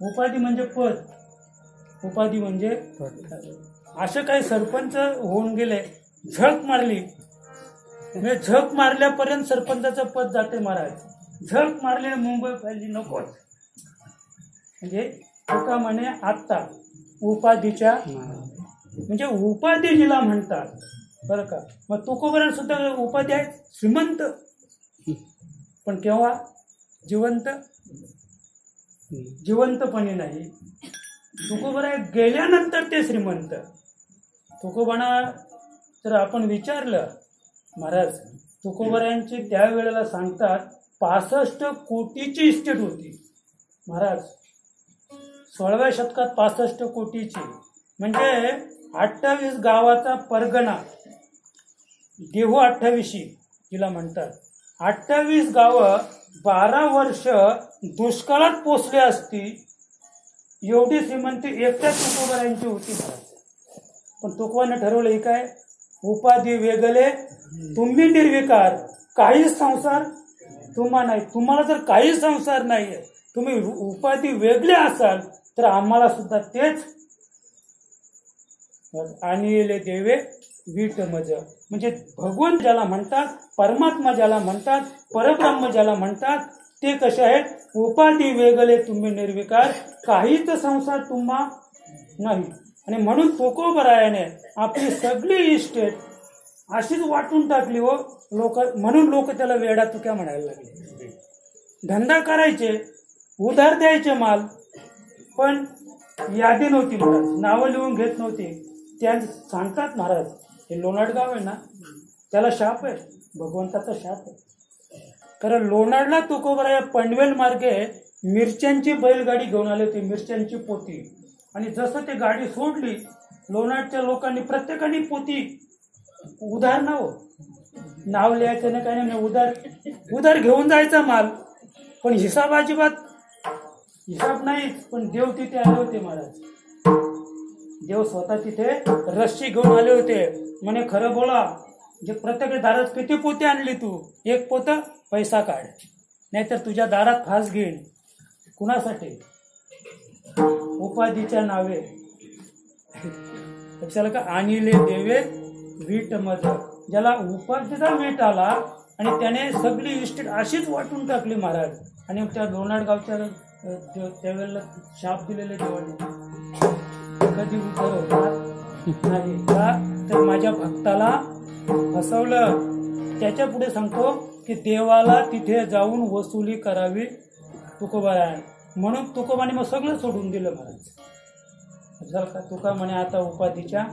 Speaker 1: उपाधी म्हणजे पद, उपाधी म्हणजे असं काही सरपंच होऊन गेले, झक मारली, म्हणजे झक मारल्यापर्यंत सरपंचाचं पद जाते महाराज. झक मारले मुंबई पाहिली नकोच. म्हणजे तुका म्हणे आत्ता उपाधीच्या म्हणजे उपाधी जिला म्हणतात बरं का. मग तुकोबरांना सुद्धा उपाधी आहे श्रीमंत, पण केव्हा जिवंतपणे नाही. तुकोबरा गेल्यानंतर ते श्रीमंत. तुकोबांना जर आपण विचारलं, महाराज तुकोबरायांची त्यावेळेला सांगतात 65 कोटीची इस्टेट होती महाराज. 16व्या शतकात 65 कोटीची म्हणजे 28 गावाचा परगणा. देहू 28 जिला म्हणतात. 28 गावं 12 वर्ष दुष्काळात पोचले असती एवढी श्रीमंती एकट्या तुकोबरायांची होती महाराज. पण तुकोबांनी ठरवलं ही काय, उपाधी वेगळे तुम्ही निर्विकार, काहीच संसार तुम्हा नाही. तुम्हाला जर काही संसार नाहीये, तुम्ही उपाधी वेगळे असाल तर आम्हाला सुद्धा तेच. आणिले देवे वीट मज म्हणजे भगवंत ज्याला म्हणतात, परमात्मा ज्याला म्हणतात, परब्रह्म ज्याला म्हणतात ते कसे आहेत, उपाधी वेगळे तुम्ही निर्विकार, काहीच संसार तुम्हा नाही. आणि म्हणून तुकोबरायाने आपली सगळी इस्टेट अशीच वाटून टाकली हो. म्हणून लोक त्याला वेडा तुक्या म्हणायला लागले. धंदा करायचे, उधार द्यायचे माल, पण यादी नव्हती महाराज, नावं लिहून घेत नव्हते. त्या सांगतात महाराज, हे लोणाड गाव आहे ना, त्याला शाप आहे, भगवंताचा शाप आहे. कारण लोणाडला तुकोबराया पनवेल मार्गे मिरच्यांची बैलगाडी घेऊन आले होते, मिरच्यांची पोती. आणि जसं ते गाडी सोडली, लोणाडच्या लोकांनी प्रत्येकाने पोती उधार नाव लिहायचं नाही, काही नाही, उधार घेऊन जायचा माल. पण हिसाब अजिबात हिसाब नाही. पण देव तिथे आले होते महाराज. देव स्वतः तिथे रस्सी घेऊन आले होते. म्हणे खरं बोला, जे प्रत्येक दारात किती पोते आणली तू, एक पोत पैसा काढ, नाहीतर तुझ्या दारात फास घेईन. कुणासाठी, उपाधीच्या नावे. लक्षाला का, आणिले देवे वीट मज, ज्याला उपाधीचा वीट आला आणि त्याने सगळी इस्टेट अशीच वाटून टाकली महाराज. आणि त्या लोणाड गावच्या त्यावेळेला शाप दिलेले देवाने कधी उद्धार होणार नाही का, तर माझ्या भक्ताला फसवलं. त्याच्या पुढे सांगतो की देवाला तिथे जाऊन वसुली करावी तुकोबारायण. म्हणून तुकोबाने मग सगळं सोडून दिलं महाराज. झालं का, तुका म्हणे आता उपाधीच्या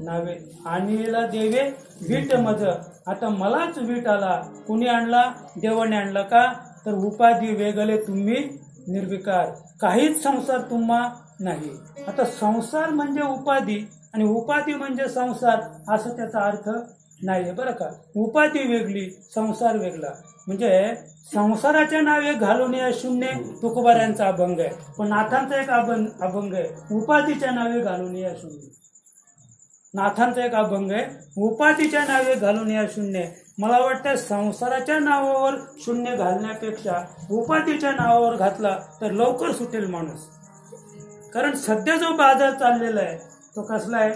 Speaker 1: नावे आणीला देवे वीट मज, आता मलाच वीट आला. कुणी आणला, देवाने आणला का, तर उपाधी वेगळे तुम्ही निर्विकार, काहीच संसार तुम्हा नाही. आता संसार म्हणजे उपाधी आणि उपाधी म्हणजे संसार असं त्याचा अर्थ नाही बरं का. उपाधी वेगळी, संसार वेगळा. म्हणजे संसाराच्या नावे घालून या शून्य तुकोबारायांचा अभंग आहे. पण नाथांचा एक अभंग आहे, उपाधीच्या नावे घालून या शून्य. नाथांचा एक अभंग आहे, उपाधीच्या नावे घालून या शून्य. मला वाटतं संसाराच्या नावावर शून्य घालण्यापेक्षा उपाधीच्या नावावर घातला तर लवकर सुटेल माणूस. कारण सध्या जो बाजार चाललेला आहे तो कसला आहे,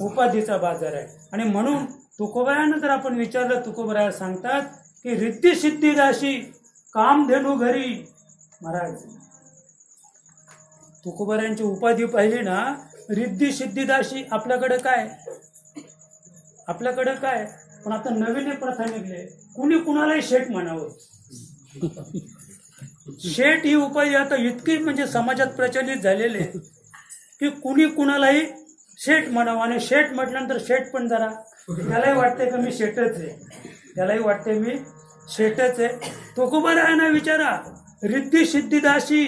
Speaker 1: उपाधीचा बाजार आहे. आणि म्हणून तुकोबारायांना जर आपण विचारलं, तुकोबाराया सांगतात की रिद्धी सिद्धी दाशी कामधेनू घरी. महाराज तुकोबारायांची उपाधी पाहिली ना, रिद्धी सिद्धी दाशी. आपल्याकडे काय, आपल्याकडे काय, पण आता नवीन प्रथा निघले, कुणी कुणालाही शेठ म्हणावं. शेठ ही उपाधी आता इतकी म्हणजे समाजात प्रचलित झालेले की कुणी कुणालाही शेठ म्हणावं. आणि शेठ म्हटल्यानंतर शेठ पण जरा त्यालाही वाटतंय का मी शेठच आहे, त्यालाही वाटते मी शेठच आहे. तुकोबारायांना विचारा, रिद्धी सिद्धी दाशी.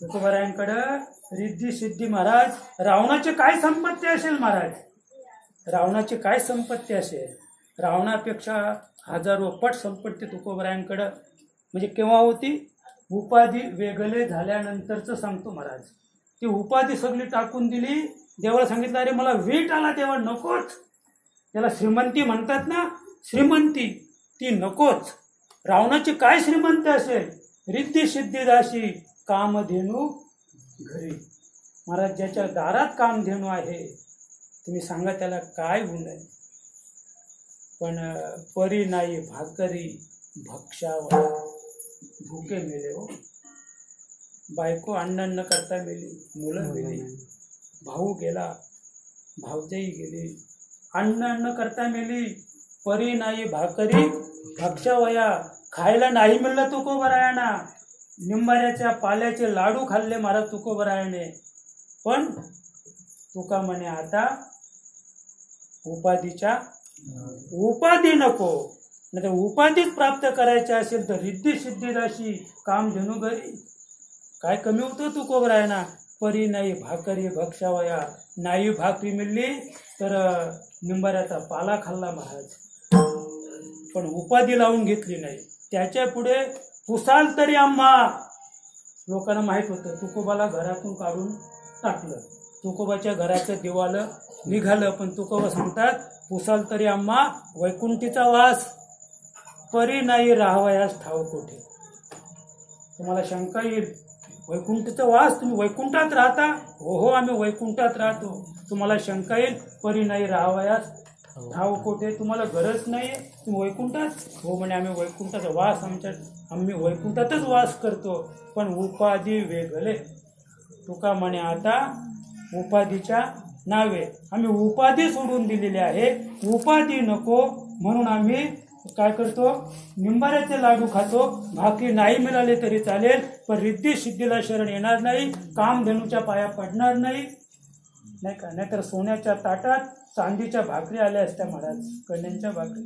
Speaker 1: तुकोबारायांकडं रिद्धी सिद्धी. महाराज रावणाची काय संपत्ती असेल, महाराज रावणाची काय संपत्ती असेल, रावणापेक्षा हजारो पट संपत्ती तुकोबारायांकडं. म्हणजे केव्हा होती, उपाधी वेगळे झाल्यानंतरच सांगतो महाराज. ती उपाधी सगळी टाकून दिली, देवाला सांगितलं अरे मला वीट आला, देवा नकोच. त्याला श्रीमंती म्हणतात ना, श्रीमंती ती नकोच. रावणाची काय श्रीमंती असेल, रिद्धी सिद्धी दाशी कामधेनू घरी. महाराज ज्याच्या दारात कामधेनू आहे, तुम्ही सांगा त्याला काय गुण आहे. पण परी नाही भाकरी भक्षावळा, भुके मेले हो. बायको अन्न न करता मेली, मुलं मेली, भाऊ गेला, भावजाई गेली, अन्न अन्न करता मेली, परी नाही भाकरी भक्षावया, खायला नाही मिळलं तुकोबरायाना, निंबाऱ्याच्या पाल्याचे लाडू खाल्ले महाराज तुकोबरायाने, पण तुका म्हणे आता उपाधी नको, नाही उपाधीच प्राप्त करायच्या असेल तर रिद्धी सिद्धीदाशी काम धेनू घरी. काय कमी होतं तुकोबरायाना, परी नाही भाकरी भक्षावया, नाही भाकरी मिळली तर निंबाऱ्याचा पाला खाल्ला महाराज, पण उपाधी लावून घेतली नाही. त्याच्या पुढे पुसाल तरी आम्हा, लोकांना माहित होतं तुकोबाला घरातून काढून टाकलं, तुकोबाच्या घराचं दिवालं निघालं, पण तुकोबा सांगतात पुसाल तरी आम्हा वैकुंठीचा वास, परी नाही राहावयास ठाव कोठे. तुम्हाला शंका येईल, वैकुंठीचा वास, तुम्ही वैकुंठात राहता? हो हो, आम्ही वैकुंठात राहतो. तुम्हाला शंका येईल, परी नाही राहावयास ठाव कोठे, तुम्हाला गरज नाही, तुम्ही वैकुंठात? हो म्हणे, आम्ही वैकुंठाचा वास, आम्ही वैकुंठातच वास करतो, पण उपाधी वेगळे. तुका म्हणे आता उपाधीच्या नावे आम्ही उपाधी सोडून दिलेली आहे, उपाधी नको म्हणून आम्ही काय करतो, निंबाऱ्याचे लाडू खातो, भाकरी नाही मिळाले तरी चालेल, पण रिद्धी सिद्धीला शरण येणार नाही, कामधेनूच्या पाया पडणार नाही, नाही का. नाहीतर सोन्याच्या ताटात चांदीच्या भाकरी आल्या असत्या महाराज, कन्यांच्या भाकरी,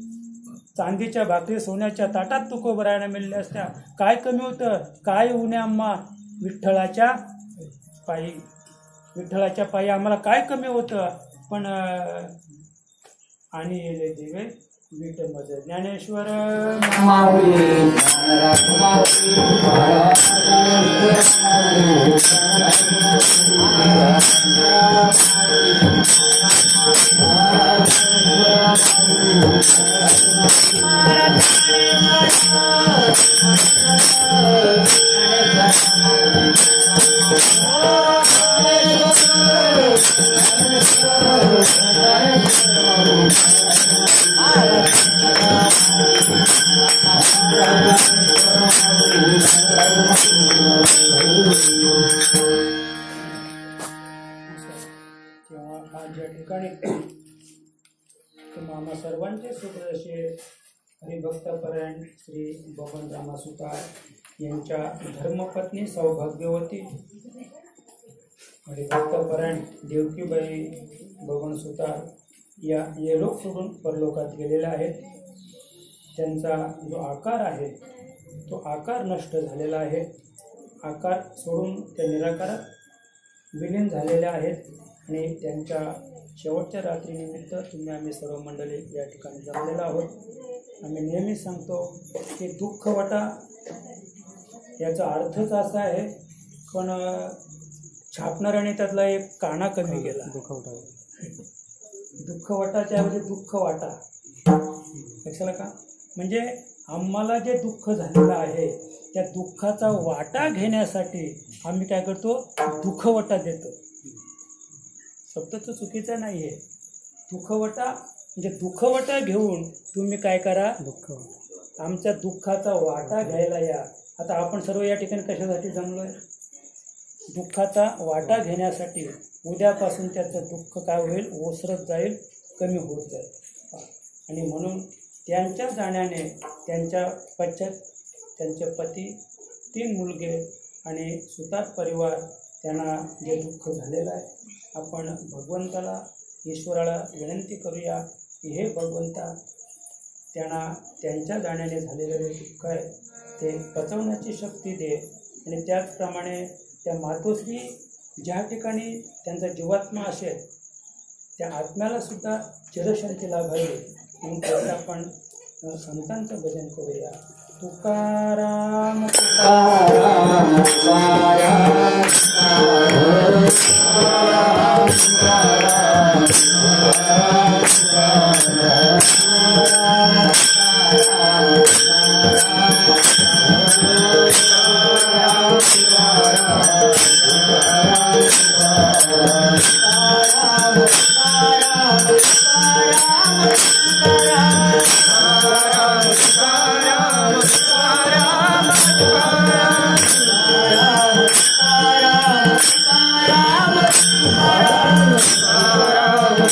Speaker 1: चांदीच्या भाकरी सोन्याच्या ताटात तुकोबरायाला मिळल्या असत्या. काय कमी होतं, काय उणे आम्हा विठ्ठलाच्या पायी, विठ्ठलाच्या पायी आम्हाला काय कमी होतं, पण आणि येले दिवे विठ मज ज्ञानेश्वर माझ्या ठिकाणी आम्हा सर्वांचे सुप्रदर्शी हरिभक्तपरायण श्री बबन रामा सुतार यांच्या धर्मपत्नी सौभाग्यवती हरिभक्तपरायण देवकीबाई बबन सुतार या येलोक सोडून परलोकात गेलेल्या आहेत. त्यांचा जो आकार आहे तो आकार नष्ट झालेला आहे, आकार सोडून ते निराकारात विलीन झालेल्या आहेत. आणि त्यांच्या शेवटच्या रात्रीनिमित्त आम्ही सर्व मंडळी या ठिकाणी जमलेलो आहोत. आम्ही नेहमी सांगतो की दुःखवटा याचा अर्थच असा आहे, पण छापणाऱ्याने त्यातला एक काना कमी केला, दुःखवटाच्या ऐवजी दुःख वाटा. लक्षाला का, म्हणजे आम्हाला जे दुःख झालेलं आहे त्या दुःखाचा वाटा घेण्यासाठी आम्ही काय करतो, दुःखवटा देतो. शब्द तो चुकीचा नाही आहे. दुःखवटा म्हणजे दुःखवटा घेऊन तुम्ही काय करा, आमच्या दुःखाचा वाटा घ्यायला या. आता आपण सर्व या ठिकाणी कशासाठी जमलो आहे, दुःखाचा वाटा घेण्यासाठी. उद्यापासून त्याचं दुःख काय होईल, ओसरत जाईल, कमी होत जाईल. आणि म्हणून त्यांच्या जाण्याने त्यांच्या पश्चात त्यांचे पती, 3 मुलगे आणि सुतार परिवार त्यांना जे दुःख झालेलं आहे, आपण भगवंताला, ईश्वराला विनंती करूया की हे भगवंता, त्यांना त्यांच्या जाण्याने झालेलं जे दुःख आहे ते पचवण्याची शक्ती दे. आणि त्याचप्रमाणे त्या मातोश्री ज्या ठिकाणी त्यांचा जीवात्मा असेल त्या आत्म्याला सुद्धा चिरशांती लाभावी म्हणून त्याचं आपण संतांचं भजन करूया. तुकाराम तुकाराम तुकाराम
Speaker 3: Ram